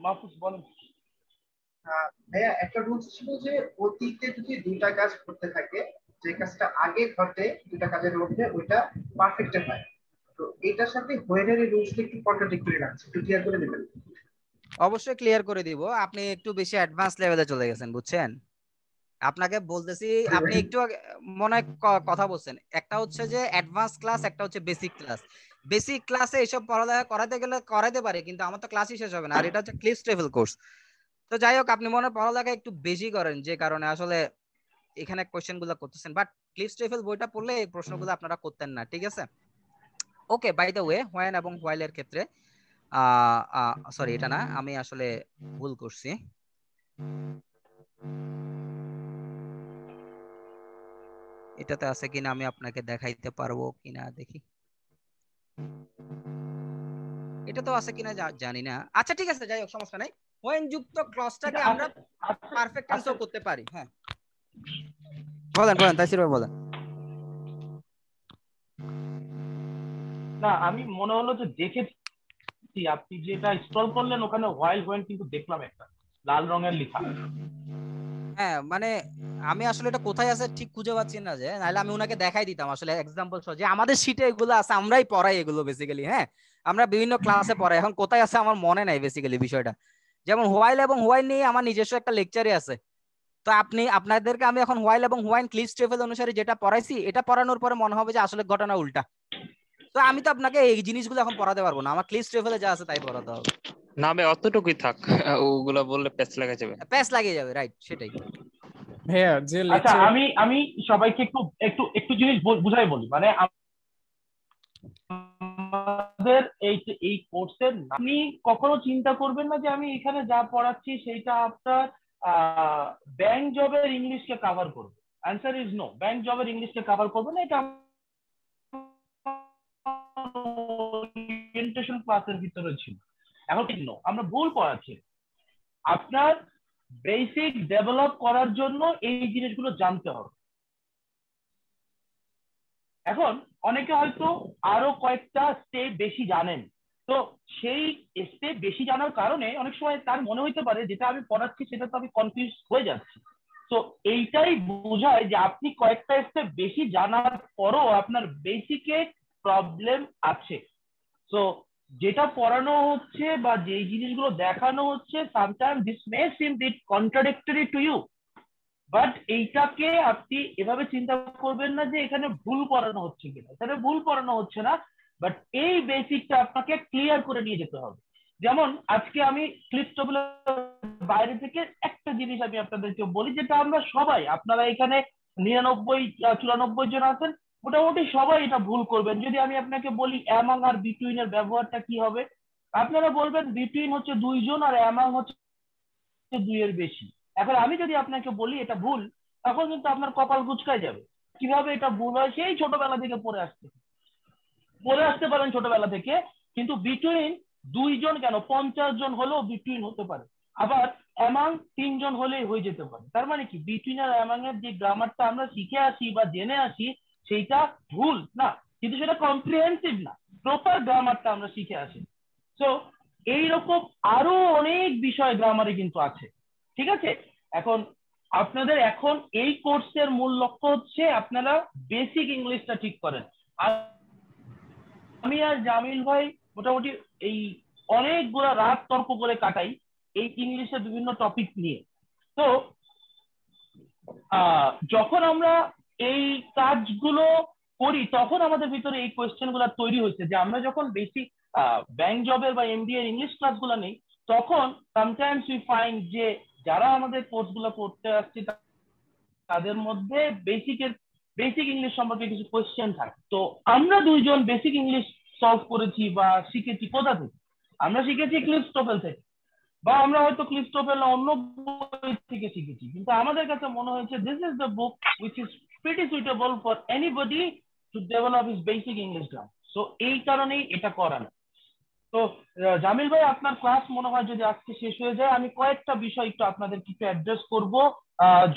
মাহফুজ বলেন। ভাইয়া একটা রুলস ছিল যে অতীতে যদি দুইটা কাজ করতে থাকে, যে কাজটা আগে ঘটে দুইটা কাজের মধ্যে ওইটা পারফেক্ট হয়। তো এটার সাথে হোয়েনের এই রুলসটা একটু কন্ট্রাডিক্টরি লাগছে, একটু ক্লিয়ার করে দিবেন? অবশ্যই ক্লিয়ার করে দিব। আপনি একটু বেশি অ্যাডভান্স লেভেলে চলে গেছেন, বুঝছেন? আপনাকে বলতেছি, আপনি একটু মনে কথা বলছেন। একটা হচ্ছে যে অ্যাডভান্স ক্লাস, একটা হচ্ছে বেসিক ক্লাস। বেসিক ক্লাসে এসব পড়ালেখা করাতে গেলে করাতে পারে, কিন্তু আমার তো ক্লাসই শেষ হবে না, আর এটা হচ্ছে ক্লিপস লেভেল কোর্স। তো যাই হোক, আপনি মনে পড়ালেখা একটু বেশি করেন, যে কারণে আসলে এখানে কোশ্চেন গুলো করতেছেন, বাট ক্লিপস লেভেল বইটা পড়লে এই প্রশ্নগুলো আপনারা করতেন না, ঠিক আছে? ওকে, বাই দ্য ওয়ে, হোয়েন এবং হোয়াইল এর ক্ষেত্রে সরি এটা না, আমি আসলে ভুল করছি। এটাতে আছে কিনা আমি আপনাকে দেখাইতে পারবো কিনা দেখি, এটা তো আছে কিনা জানি না। আচ্ছা ঠিক আছে, যাই হোক, সমস্যা নাই। হোয়েন যুক্ত ক্লজটাকে আমরা পারফেক্ট টেন্সও করতে পারি। হ্যাঁ বলেন বলেন, তাইসির ভাই বলেন। না, আমি মনে হলো যে দেখেছি আপনি যেটা স্ক্রল করলেন ওখানে হোয়াইল হোয়েন কিন্তু দেখলাম একটা লাল রঙের লেখা। হ্যাঁ মানে আমি আসলে এটা কোথায় আছে ঠিক খুঁজে পাচ্ছি না, যে নাহলে আমি ওনাকে দেখাই দিতাম আসলে এক্সাম্পল সহ, যে আমাদের শীটে এগুলো আছে, আমরাই পড়াই এগুলো বেসিক্যালি। হ্যাঁ আমরা বিভিন্ন ক্লাসে পড়াই, এখন কোথায় আছে আমার মনে নাই বেসিক্যালি বিষয়টা। যেমন হোয়াইল এবং হোয়াইল নিয়ে আমার নিজস্ব একটা লেকচারই আছে। তো আপনাদেরকে আমি এখন হোয়াইল এবং হোয়াইল ক্লিপস লেভেল অনুসারে যেটা পড়াইছি, এটা পড়ানোর পরে মনে হবে যে আসলে ঘটনা উল্টা। তো আমি তো আপনাকে এই জিনিসগুলো এখন পড়াতে পারবো না, আমার ক্লিপস লেভেলে যা আছে তাই পড়াতে হবে। না বে, অতটুকুই থাক, ওগুলা বললে প্যাচ লাগা যাবে। প্যাচ লাগিয়ে যাবে, রাইট, সেটাই। ভাইয়া যে আচ্ছা, আমি সবাইকে একটু জিনিস বুঝাই বলি। মানে আমাদের এই কোর্সের আপনি কখনো চিন্তা করবেন না যে আমি এখানে যা পড়াচ্ছি সেটা আপনার ব্যাংক জবের ইংলিশকে কভার করবে। অ্যান্সার ইজ নো, ব্যাংক জবের ইংলিশকে কভার করবে না। এটা ওরিয়েন্টেশন ক্লাসের ভিতরে ছিল। এখন নো, আমরা ভুল পড়াচ্ছি। আপনার বেসিক ডেভেলপ করার জন্য এই জিনিসগুলো জানতে হবে। এখন অনেকে হয়তো আরো কয়েকটা স্টেপ বেশি জানেন, তো সেই স্টেপ বেশি জানার কারণে অনেক সময় তার মনে হইতে পারে যেটা আমি পড়াচ্ছি সেটা তো আমি কনফিউজ হয়ে যাচ্ছি। তো এইটাই বোঝায় যে আপনি কয়েকটা স্টেপ বেশি জানার পরও আপনার বেসিকে প্রবলেম আছে। তো যেটা পড়ানো হচ্ছে বা যেই জিনিসগুলো দেখানো হচ্ছে, sometimes this may seem bit contradictory to you, but এইটাকে আপনি এভাবে চিন্তা করবেন না যে এখানে ভুল পড়ানো হচ্ছে কিনা। এখানে ভুল পড়ানো হচ্ছে না, বাট এই বেসিকটা আপনাকে ক্লিয়ার করে নিয়ে যেতে হবে। যেমন আজকে আমি ক্লিপস টেবিলের বাইরে থেকে একটা জিনিস আমি আপনাদেরকে বলি, যেটা আমরা সবাই, আপনারা এখানে 99-94 জন আছেন, মোটামুটি সবাই এটা ভুল করবেন। যদি আমি আপনাকে বলি অ্যামাং আর বিটুইন এর ব্যবহারটা কি হবে, আপনারা বলবেন বিটুইন হচ্ছে দুইজন আর অ্যামাং হচ্ছে দুইয়ের বেশি। এখন আমি যদি আপনাকে বলি এটা ভুল, তখন কিন্তু আপনার কপাল কুঁচকায় যাবে। কিভাবে এটা ভুল হয় সেই ছোটবেলা থেকে পড়ে আসতে পারেন ছোটবেলা থেকে, কিন্তু বিটুইন দুইজন কেন 50 জন হলেও বিটুইন হতে পারে। আবার অ্যামাং 3 জন হলেই হয়ে যেতে পারে। তার মানে কি, বিটুইন আর অ্যামাং এর যে গ্রামারটা আমরা শিখে আসি বা জেনে আসি সেইটা ভুল না, কিন্তু সেটা কম্প্রিহেন্সিভ না, প্রপার গ্রামারটা আমরা শিখে আসি। তো এইরকম আরো অনেক বিষয় গ্রামারে কিন্তু আছে, ঠিক আছে? এখন আপনাদের এখন এই কোর্সের মূল লক্ষ্য হচ্ছে আপনারা বেসিক ইংলিশটা ঠিক করেন। আমি আর জামিল ভাই মোটামুটি এই অনেকগুলা রাত তর্ক করে কাটাই এই ইংলিশের বিভিন্ন টপিক নিয়ে। তো যখন আমরা এই কাজগুলো করি তখন আমাদের ভিতরে এই কোয়েশ্চেন গুলো তৈরি হয়েছে যে আমরা যখন বেসিক ব্যাংক জবের বা এমবিএ এর ইংলিশ ক্লাসগুলো নেই তখন সামটাইমস উই ফাইন্ড যে যারা আমাদের কোর্সগুলো করতে আসছে তাদের মধ্যে বেসিক ইংলিশ সম্পর্কে কিছু কোয়েশ্চেন থাকে। তো আমরা দুইজন বেসিক ইংলিশ সলভ করেছি বা শিখেছি কোথা থেকে? আমরা শিখেছি ক্লিপস্টোফেল থেকে, বা আমরা হয়তো ক্লিপস্টোফেল না অন্য বই থেকে শিখেছি, কিন্তু আমাদের কাছে মনে হয়েছে this is the book which is pretty suitable for anybody to develop his basic English grammar. So এই কারণেই এটা করা না। তো জামিল ভাই আপনার ক্লাস মনে হয় যদি আজকে শেষ হয়ে যায় আমি কয়েকটা বিষয় একটু আপনাদের কিছু অ্যাড্রেস করব।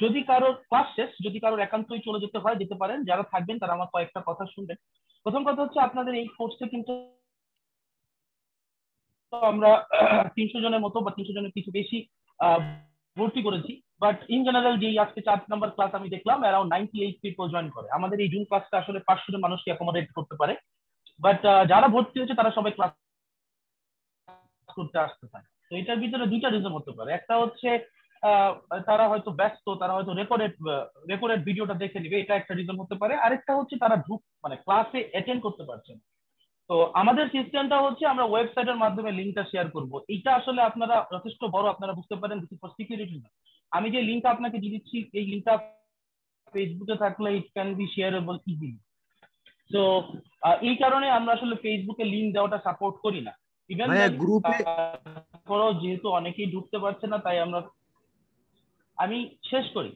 যদি কারোর ক্লাস শেষ, যদি কারোর একান্তই চলে যেতে হয় যেতে পারেন, যারা থাকবেন তারা আমার কয়েকটা কথা শুনবেন। প্রথম কথা হচ্ছে আপনাদের এই কোর্সে কিন্তু আমরা 300 জনের মতো বা 300 জনের কিছু বেশি ভর্তি করেছি, বাট ইন জেনারেল যেই আজকে 4 নাম্বার ক্লাস আমি দেখলাম অ্যারাউন্ড 98 পিপল জয়েন করে। আমাদের এই জুন ক্লাসটা আসলে 500 জন মানুষকে অ্যাকোমোডেট করতে পারে, বাট যারা ভর্তি হয়েছে তারা সবাই ক্লাস করতে আসতে পারে। তো এটার ভিতরে দুইটা রিজন হতে পারে। একটা হচ্ছে তারা হয়তো ব্যস্ত, তারা হয়তো রেকর্ডেড ভিডিওটা দেখে নিবে, এটা একটা রিজন হতে পারে। আরেকটা হচ্ছে তারা মানে ক্লাসে অ্যাটেন্ড করতে পারছে না। তো আমাদের সিস্টেমটা হচ্ছে আমরা ওয়েবসাইটের মাধ্যমে লিঙ্কটা শেয়ার করব। এটা আসলে আপনারা যথেষ্ট বড়, আপনারা বুঝতে পারেন দিস ইজ ফর সিকিউরিটি না। আমি যে লিঙ্কটা আপনাকে দিয়ে দিচ্ছি এই লিঙ্কটা ফেসবুকে থাকলে it can be shareable easily. তো এই কারণে আমরা আসলে ফেসবুকে লিঙ্ক দেওয়াটা সাপোর্ট করি না। ইভেন গ্রুপে যেহেতু অনেকেই ঢুকতে পারছে না তাই আমি শেষ করি।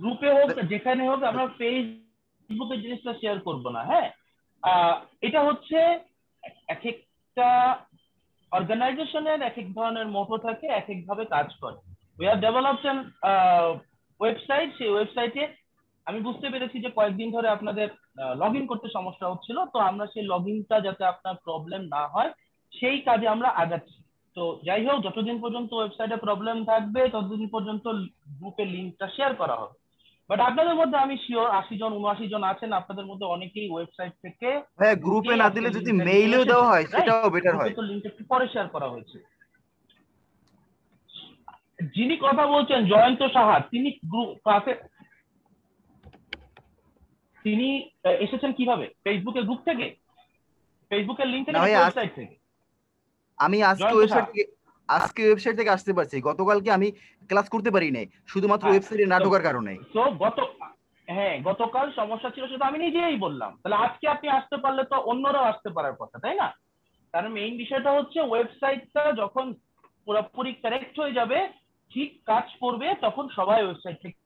গ্রুপে হোক যেখানে হোক আমরা ফেসবুকে জিনিসটা শেয়ার করব না। হ্যাঁ, এটা হচ্ছে এক একটা অর্গানাইজেশনের এক এক ধরনের মোটো থাকে, এক এক ভাবে কাজ করে। We have developed N website. সেই ওয়েবসাইটে আমি বুঝতে পেরেছি যে কয়েকদিন ধরে আপনাদের লগ ইন করতে সমস্যা হচ্ছিল, তো আমরা সেই লগ ইনটা যাতে আপনার প্রবলেম না হয় সেই কাজে আমরা আগাচ্ছি। তো যাই হোক, যতদিন পর্যন্ত ওয়েবসাইটে প্রবলেম থাকবে ততদিন পর্যন্ত গ্রুপে লিঙ্কটা শেয়ার করা হবে। বাট আপনাদের মধ্যে আমি শিওর 80 জন 79 জন আছেন, আপনাদের মধ্যে অনেকেই ওয়েবসাইট থেকে হ্যাঁ গ্রুপে না দিলে যদি মেইলেও দেওয়া হয় সেটাও বেটার হয়। তো লিংক একটু পরে শেয়ার করা হয়েছে। যিনি কথা বলছেন জয়ন্ত সাহা, তিনি গ্রুপ ক্লাসে তিনি এসেছেন কিভাবে? ফেসবুকের গ্রুপ থেকে, ফেসবুকের লিংক থেকে, ওয়েবসাইট থেকে? আমি আজকে ওয়েবসাইট থেকে আসতে পারছি, গতকালকে আমি ক্লাস করতে পারি নাই শুধুমাত্র ওয়েবসাইটে না ঢোকার কারণে। তো গতকাল সমস্যা ছিল সেটা আমি নিজেই বললাম, তাহলে আজকে আপনি আসতে পারলে তো অন্যরাও আসতে পারার কথা, তাই না? কারণ মেইন বিষয়টা হচ্ছে ওয়েবসাইটটা যখন পুরোপুরি কারেক্ট হয়ে যাবে, ঠিক কাজ করবে, তখন সবাই ওয়েবসাইট থেকে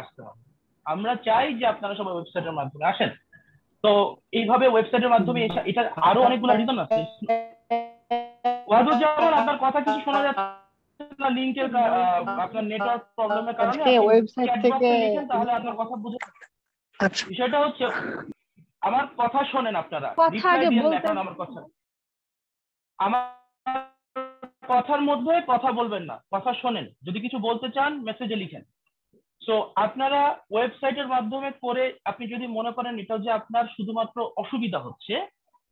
আসতে হবে। আমরা চাই যে আপনারা সবাই ওয়েবসাইটের মাধ্যমে আসেন। তো এইভাবে ওয়েবসাইটের মাধ্যমে এটা আরো অনেকগুলো রিজন আছে। ওয়াদুজ্জামান, আপনার কথা কিছু শোনা যাচ্ছে না, লিংকের আপনার নেটওয়ার্ক প্রবলেমের কারণে আজকে ওয়েবসাইট থেকে তাহলে আপনার কথা বুঝে। বিষয়টা হচ্ছে আমার কথা শোনেন আপনারা, আমার কথার মধ্যে কথা বলবেন না, কথা শোনেন। যদি কিছু বলতে চান মেসেজে লিখেন। সো আপনারা ওয়েবসাইটের মাধ্যমে করে আপনি যদি মনে করেন এটা যে আপনার শুধুমাত্র অসুবিধা হচ্ছে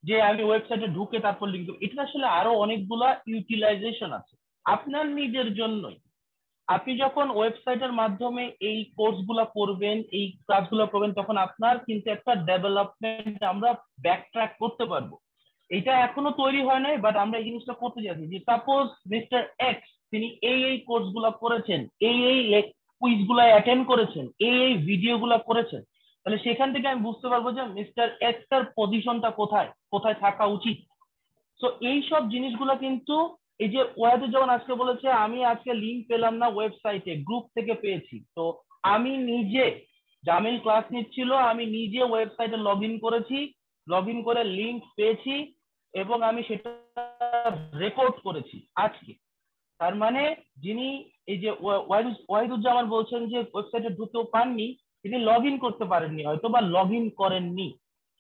যে আমি ওয়েবসাইটে ঢুকে তারপর লিখব, এটা আসলে আরো অনেকগুলা ইউটিলাইজেশন আছে আপনার নিজের জন্যই। আপনি যখন ওয়েবসাইটের মাধ্যমে এই কোর্সগুলো করবেন, এই ক্লাসগুলো করবেন, তখন আপনার কিন্তু একটা ডেভেলপমেন্ট আমরা ব্যাকট্র্যাক করতে পারবো। এটা এখনো তৈরি হয় নাই, বাট আমরা এই জিনিসটা করতে যাচ্ছি যে সাপোজ মিস্টার এক্স তিনি এই কোর্সগুলো করেছেন, এই কুইজগুলো অ্যাটেন্ড করেছেন, এই ভিডিওগুলো করেছেন, তাহলে সেখান থেকে আমি বুঝতে পারবো যে মিস্টার এক্স এর পজিশনটা কোথায় থাকা উচিত। সো এই সব জিনিসগুলো কিন্তু এই যে ওয়াহিদুজ্জামান আজকে বলেছে আমি আজকে লিংক পেলাম না ওয়েবসাইটে, গ্রুপ থেকে পেয়েছি। তো আমি নিজে, জামিল ক্লাস নিচ্ছিল, আমি নিজে ওয়েবসাইটে লগ ইন করেছি, লগ ইন করে লিংক পেয়েছি এবং আমি সেটা রেকর্ড করেছি আজকে। তার মানে যিনি এই যে ওয়াহিদুজ্জামান বলছেন যে ওয়েবসাইটে ঢুকেও পাননি, তিনি লগ ইন করতে পারেননি হয়তো, বা লগ ইন করেননি।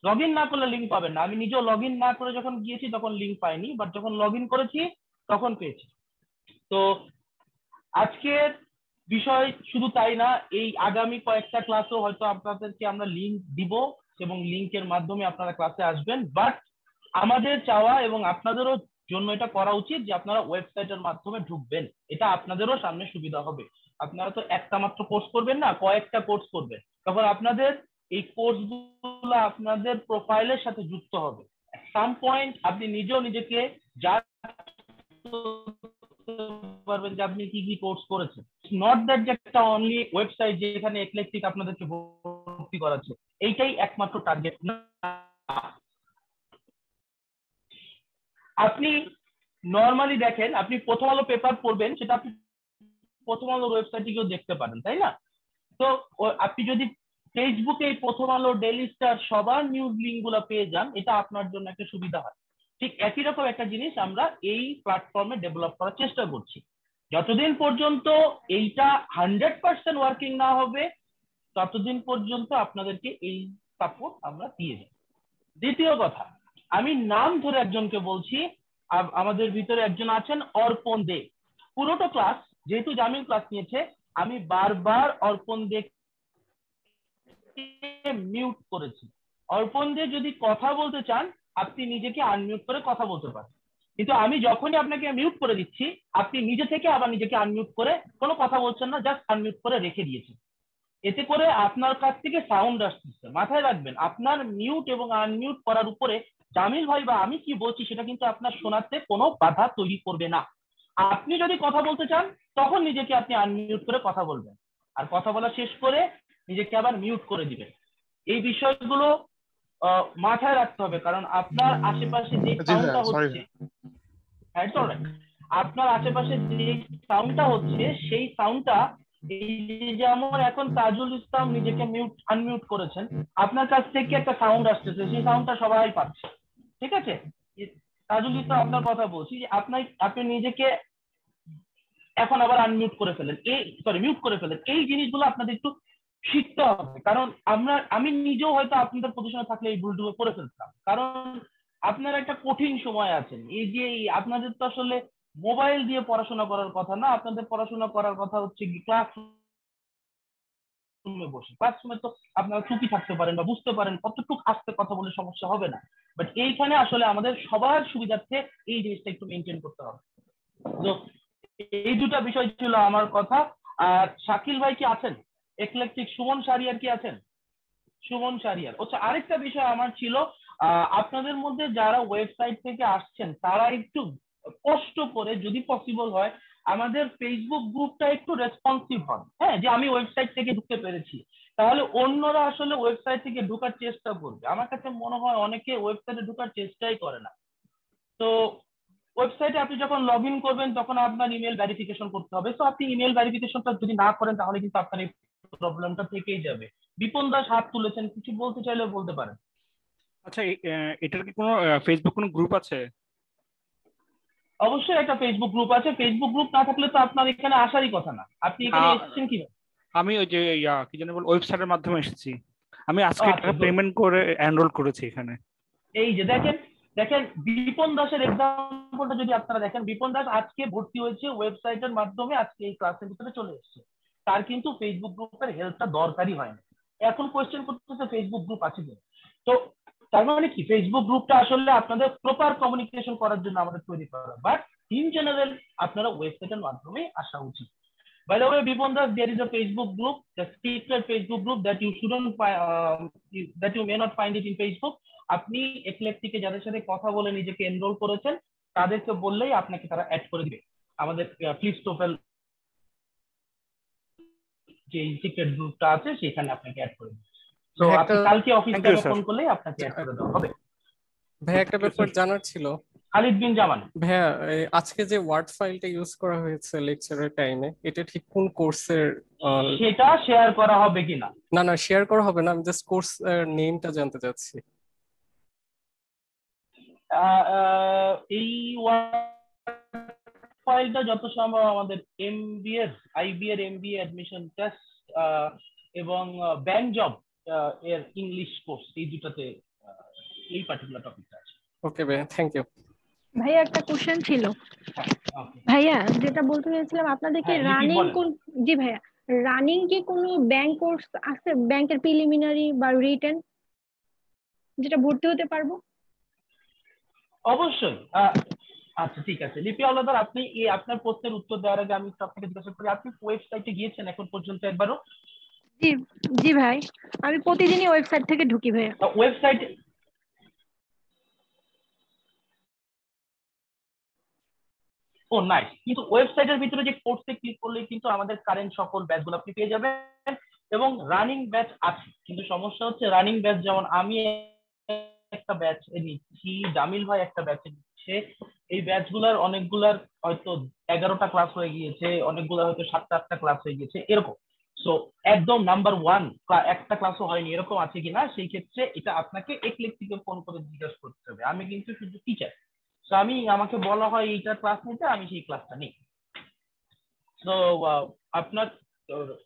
লগ ইন না করলে লিঙ্ক পাবেন না। আমি নিজেও লগ ইন না করে যখন গিয়েছি তখন লিঙ্ক পাইনি, বাট যখন লগ ইন করেছি তখন পেয়েছি। তো আজকের বিষয় শুধু তাই না, এই আগামী কয়েকটা ক্লাসও হয়তো আপনাদেরকে আমরা লিংক দিব এবং লিংকের মাধ্যমে আপনারা ক্লাসে আসবেন। বাট আমাদের চাওয়া এবং আপনাদেরও জন্য এটা করা উচিত যে আপনারা ওয়েবসাইটের মাধ্যমে ঢুকবেন, এটা আপনাদেরও সামনে সুবিধা হবে। আপনারা তো একটা মাত্র কোর্স করবেন না, কয়েকটা কোর্স করবেন, তখন আপনাদের এই কোর্সগুলো আপনাদের প্রোফাইলের সাথে যুক্ত হবে। সাম পয়েন্ট আপনি নিজেও নিজেকে যা পারবেন যে আপনি কি কি কোর্স করেছেন। নট দ্যাট যে একটা অনলি ওয়েবসাইট যেখানে একলেক্টিক আপনাদেরকে ভর্তি করাচ্ছে, এইটাই একমাত্র টার্গেট না। আপনি নর্মালি দেখেন, আপনি প্রথম আলো পেপার পড়বেন, সেটা আপনি প্রথম আলোর ওয়েবসাইটে গিয়েও দেখতে পারেন, তাই না? তো আপনি যদি ফেসবুকে এই প্রথম আলো, ডেইলি স্টার সবার নিউজ লিঙ্ক গুলো পেয়ে যান, এটা আপনার জন্য একটা সুবিধা হয়। ঠিক একই রকম একটা জিনিস আমরা এই প্ল্যাটফর্মে ডেভেলপ করার চেষ্টা করছি। যতদিন পর্যন্ত এইটা 100% ওয়ার্কিং না হবে, ততদিন পর্যন্ত আপনাদেরকে এই সাপোর্ট আমরা দিয়ে যাই। দ্বিতীয় কথা, আমি নাম ধরে একজনকে বলছি, আমাদের ভিতরে একজন আছেন অর্পণ দে। পুরোটা ক্লাস যেহেতু জামিল ক্লাস নিয়েছে, আমি বারবার অর্পণ দে মিউট করেছি। অর্পণ দে যদি কথা বলতে চান, আপনি নিজেকে আনমিউট করে কথা বলতে পারেন, কিন্তু আমি যখনই আপনাকে মিউট করে দিচ্ছি, আপনি নিজে থেকে আবার নিজেকে আনমিউট করে কোনো কথা বলছেন না, জাস্ট আনমিউট করে রেখে দিয়েছেন। এতে করে আপনার কাছ থেকে সাউন্ড আসছে। মাথায় রাখবেন, আপনার মিউট এবং আনমিউট করার উপরে জামিল ভাই বা আমি কি বলছি সেটা কিন্তু আপনার শোনাতে কোনো বাধা তৈরি করবে না। আপনি যদি কথা বলতে চান, তখন নিজেকে আপনি আনমিউট করে কথা বলবেন, আর কথা বলা শেষ করে নিজেকে আবার মিউট করে দিবেন। এই বিষয়গুলো মাথায় রাখতে হবে, কারণ আপনার আশেপাশে যে সাউন্ডটা হচ্ছে, আপনার আশেপাশে যে সাউন্ডটা হচ্ছে, সেই সাউন্ডটা, যেমন এখন তাজুল ইসলাম নিজেকে আনমিউট করেছেন, আপনার কাছ থেকে একটা সাউন্ড আসতেছে, সেই সাউন্ডটা সবাই পাচ্ছে, ঠিক আছে? তাজুল ইসলাম আপনার কথা বলছি, যে আপনি নিজেকে এখন আবার আনমিউট করে ফেলেন, মিউট করে ফেলেন। এই জিনিসগুলো আপনাদের একটু শিখতে হবে, কারণ আমি নিজেও হয়তো আপনাদের পজিশনে থাকলে এই ভুলগুলো করে ফেলতাম, কারণ আপনারা একটা কঠিন সময় আছেন। এই যে আপনাদের তো আসলে মোবাইল দিয়ে পড়াশোনা করার কথা না, আপনাদের পড়াশোনা করার কথা হচ্ছে ক্লাসরুমে বসে। ক্লাসরুমে তো আপনারা চুপি থাকতে পারেন বা বুঝতে পারেন, কতটুকু আস্তে কথা বলে সমস্যা হবে না, বাট এইখানে আসলে আমাদের সবার সুবিধার্থে এই জিনিসটা একটু মেনটেন করতে হবে। তো এই দুটা বিষয় ছিল আমার কথা। আর শাকিল ভাই কি আছেন? একলেকটিক সুমন শারিয়ার কি আছেন? সুমন শারিয়ার। আচ্ছা, আরেকটা বিষয় আমার ছিল, আপনাদের মধ্যে যারা ওয়েবসাইট থেকে আসছেন, তারা একটু কষ্ট করে যদি পসিবল হয় আমাদের ফেসবুক গ্রুপটা একটু রেসপন্সিভ হন। হ্যাঁ, যে আমি ওয়েবসাইট থেকে ঢুকতে পেরেছি, তাহলে অন্যরা আসলে ওয়েবসাইট থেকে ঢোকার চেষ্টা করবে। আমার কাছে মনে হয় অনেকে ওয়েবসাইটে ঢোকার চেষ্টাই করে না। তো ওয়েবসাইটে আপনি যখন লগ ইন করবেন, তখন আপনার ইমেল ভেরিফিকেশন করতে হবে। তো আপনি ইমেল ভেরিফিকেশনটা যদি না করেন, তাহলে কিন্তু আপনার এই প্রবলেমটা থেকেই যাবে। বিপন দাস হাত তুলেছেন, কিছু বলতে চাইলে বলতে পারেন। আচ্ছা, এটার কি কোনো ফেসবুক কোনো গ্রুপ আছে? অবশ্যই একটা ফেসবুক গ্রুপ আছে। ফেসবুক গ্রুপ না থাকলে তো আপনার এখানে আসারই কথা না। আপনি এখানে এসেছেন কিভাবে? আমি ওই যে কি জানি বল, ওয়েবসাইটের মাধ্যমে এসেছি। আমি আজকে টাকা পেমেন্ট করে এনরোল করেছি এখানে। এই যে দেখেন বিপন দাসের এক্সাম্পলটা যদি আপনারা দেখেন, বিপন দাস আজকে ভর্তি হয়েছে ওয়েবসাইটের মাধ্যমে, আজকে এই ক্লাসের ভিতরে চলে এসেছে। তার কিন্তু ফেসবুক গ্রুপের হেল্পটা দরকারই হয় না। এখন কোয়েশ্চেন করতেছে ফেসবুক গ্রুপ আছে কিনা। তো তার মানে কি, ফেসবুক গ্রুপটা আসলে আপনাদের প্রপার কমিউনিকেশন করার জন্য আমাদের তৈরি করা, বাট ইন জেনারেল আপনারা ওয়েবসাইটের মাধ্যমে আসা উচিত। By the way, Bipon Das, there is a Facebook group, the secret Facebook group that you shouldn't that you may not find it in Facebook. আপনি একলেকটিকে যাদের সাথে কথা বলে নিজেকে এনরোল করেছেন, তাদেরকে বললেই আপনাকে তারা অ্যাড করে দিবে আমাদের ফ্লিপস্টোফেল যে সিক্রেট গ্রুপটা আছে, সেখানে আপনাকে অ্যাড করে দিবে। তো আপনি কালকে অফিস থেকে ফোন করলে আপনাকে অ্যাড করে দেওয়া হবে। ভাই, একটা ব্যাপার জানার ছিল। খালিদ বিন জামান ভাইয়া, আজকে যে ওয়ার্ড ফাইলটা ইউজ করা হয়েছে লেকচারের টাইমে, এটা ঠিক কোন কোর্সের? সেটা শেয়ার করা হবে কিনা? না, শেয়ার করা হবে না, আমি জাস্ট কোর্স নেমটা জানতে চাচ্ছি। এই ফাইলটা যত সম্ভব আমাদের আইবিএর অ্যাডমিশন টেস্ট এবং ব্যাংক জব এর ইংলিশ কোর্স, এই দুটাতে এই পার্টিকুলার টপিকটা আছে। ওকে ভাই, থ্যাংক ইউ। ভাইয়া একটা কোশ্চেন ছিল। ভাইয়া যেটা বলতে চাইছিলাম আপনাদেরকে রানিং কোন, জি ভাইয়া রানিং কি কোনো ব্যাংক কোর্স আছে, ব্যাংকের প্রিলিমিনারি বা রিটেন যেটা ভর্তি হতে পারবো? অবশ্যই। আচ্ছা ঠিক আছে লিপি আলাদার, আপনি এই আপনার প্রশ্নের উত্তর দেওয়ার আগে আমি সব থেকে জিজ্ঞাসা করি, আপনি ওয়েবসাইটে গিয়েছেন এখন পর্যন্ত একবারও? জি জি ভাই, আমি প্রতিদিনই ওয়েবসাইট থেকে ঢুকি ভাইয়া। ওয়েবসাইট ও নাইস, কিন্তু ওয়েবসাইটের ভিতরে যে কোর্সে ক্লিক করলে কিন্তু আমাদের কারেন্ট সকল ব্যাচগুলো আপনি পেয়ে যাবেন এবং রানিং ব্যাচ আছে, কিন্তু সমস্যা হচ্ছে রানিং ব্যাচ যেমন আমি একটা ব্যাচ নিচ্ছি, জামিল ভাই একটা ব্যাচ নিচ্ছে, এই ব্যাচগুলোর অনেকগুলার হয়তো 11টা ক্লাস হয়ে গিয়েছে, অনেকগুলো হয়তো 7-8টা ক্লাস হয়ে গিয়েছে এরকম। সো একদম নাম্বার 1 একটা ক্লাসও হয়নি এরকম আছে কিনা, সেই ক্ষেত্রে এটা আপনাকে একলেক্টিকে ফোন করে জিজ্ঞাসা করতে হবে। আমি কিন্তু শুধু টিচার, তো আমি আমাকে বলা হয় এইটা ক্লাস নিতে, আমি সেই ক্লাসটা নিই। তো আপনার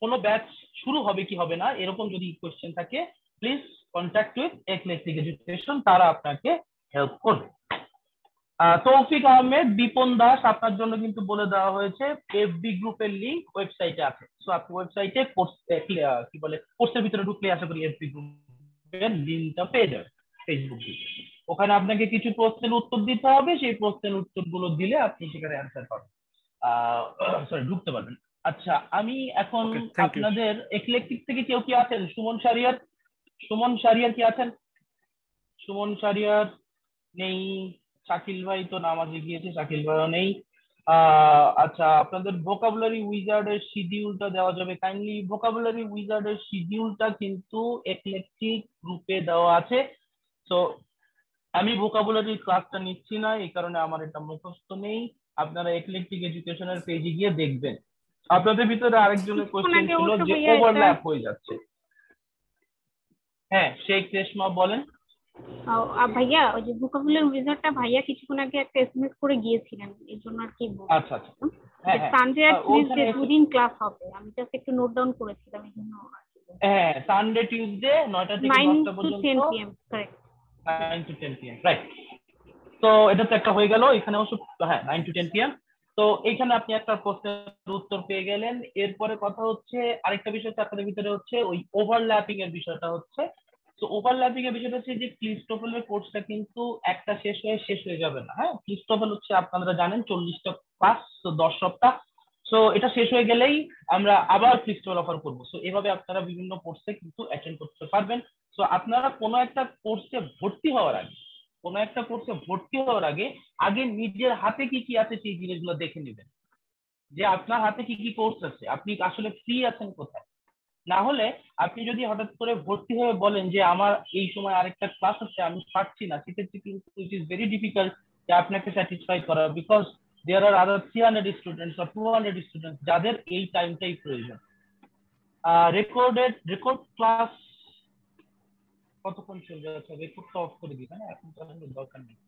কোনো ব্যাচ শুরু হবে কি হবে না এরকম যদি কোশ্চেন থাকে প্লিজ কন্ট্যাক্ট উইথ একলেক্টিক এডুকেশন, তারা আপনাকে হেল্প করবে। তৌফিক আহমেদ, বিপন দাস, আপনার জন্য কিন্তু বলে দেওয়া হয়েছে এফবি গ্রুপের লিংক ওয়েবসাইটে আছে। সো আপনি ওয়েবসাইটে কোর্স কি বলে কোর্সের ভিতরে ঢুকলে আশা করি এফবি গ্রুপের লিংকটা পেয়ে যাবেন ফেসবুক গ্রুপে। ওখানে আপনাকে কিছু প্রশ্নের উত্তর দিতে হবে, সেই প্রশ্নের উত্তরগুলো দিলে আপনি সেখানে অ্যান্সার পাবেন, সরি ঢুকতে পারবেন। আচ্ছা আমি এখন আপনাদের একলেক্টিক থেকে কেউ কি আছেন? সুমন শারিয়ার কি আছেন? সুমন শারিয়ার নেই। শাকিল ভাই তো নামাজে গিয়েছে, শাকিল ভাইও নেই। আচ্ছা আপনাদের ভোকাবুলারি উইজার্ডের শিডিউলটা দেওয়া যাবে কাইন্ডলি? ভোকাবুলারি উইজার্ডের শিডিউলটা কিন্তু একলেক্টিক গ্রুপে দেওয়া আছে। তো আমি ভোকাবুলারি ক্লাসটা নিচ্ছি না, এই কারণে আমার এটা মুখস্থ নেই। আপনারা একলেক্টিক এডুকেশনের পেজে গিয়ে দেখবেন। আপনাদের ভিতরে আরেকজনের কোশ্চেন ছিল যে ওভারল্যাপ হয়ে যাচ্ছে। হ্যাঁ শেখ রেশমা বলেন। ভাইয়া ওই যে ভোকাবুলারি উইজার্ডটা ভাইয়া কিছুক্ষণ আগে একটা এসএমএস করে গিয়েছিলেন, এর জন্য আর কি বলবো। আচ্ছা আচ্ছা হ্যাঁ সানডে আর টিউসডে দুদিন ক্লাস হবে, আমি জাস্ট একটু নোট ডাউন করেছিলাম এই জন্য। হ্যাঁ সানডে টিউসডে 9টা থেকে 10টা পর্যন্ত, 9 to 10 PM correct, 9 to 10 PM right. তো এটা তো একটা হয়ে গেল, এখানে অবশ্য হ্যাঁ 9 to 10 PM। তো এইখানে আপনি একটা প্রশ্নের উত্তর পেয়ে গেলেন। এরপরে কথা হচ্ছে আরেকটা বিষয় হচ্ছে আপনাদের ভিতরে হচ্ছে ওই ওভারল্যাপিং এর বিষয়টা হচ্ছে। তো ওভারল্যাপিং এর বিষয়টা হচ্ছে যে ক্লিস্টোফেলের কোর্সটা কিন্তু একটা শেষ হয়ে যাবে না। হ্যাঁ ক্লিস্টোফেল হচ্ছে আপনারা জানেন 40টা ক্লাস, তো 10 সপ্তাহ। সো এটা শেষ হয়ে গেলেই আমরা আবার ক্লিস্টোফেল অফার করব। সো এভাবে আপনারা বিভিন্ন কোর্সে কিন্তু অ্যাটেন্ড করতে পারবেন। সো আপনারা কোনো একটা কোর্সে ভর্তি হওয়ার আগে আগে নিজের হাতে কি কি আছে সেই জিনিসগুলো দেখে নেবেন, যে আপনার হাতে কি কি কোর্স আছে, আপনি আসলে ফ্রি আছেন কোথায়। না হলে আপনি যদি হঠাৎ করে ভর্তি হয়ে বলেন যে আমার এই সময় আরেকটা ক্লাস আছে আমি পারছি না, সেক্ষেত্রে কিন্তু ইট ইজ ভেরি ডিফিকাল্ট যে আপনাকে স্যাটিসফাই করা, because there R other 300 students বা 200 স্টুডেন্টস যাদের এই টাইমটাই প্রয়োজন। রেকর্ড ক্লাস কতক্ষণ চলবে? আচ্ছা রেকর্ডটা অফ করে দিই, না এখন তো দরকার নেই।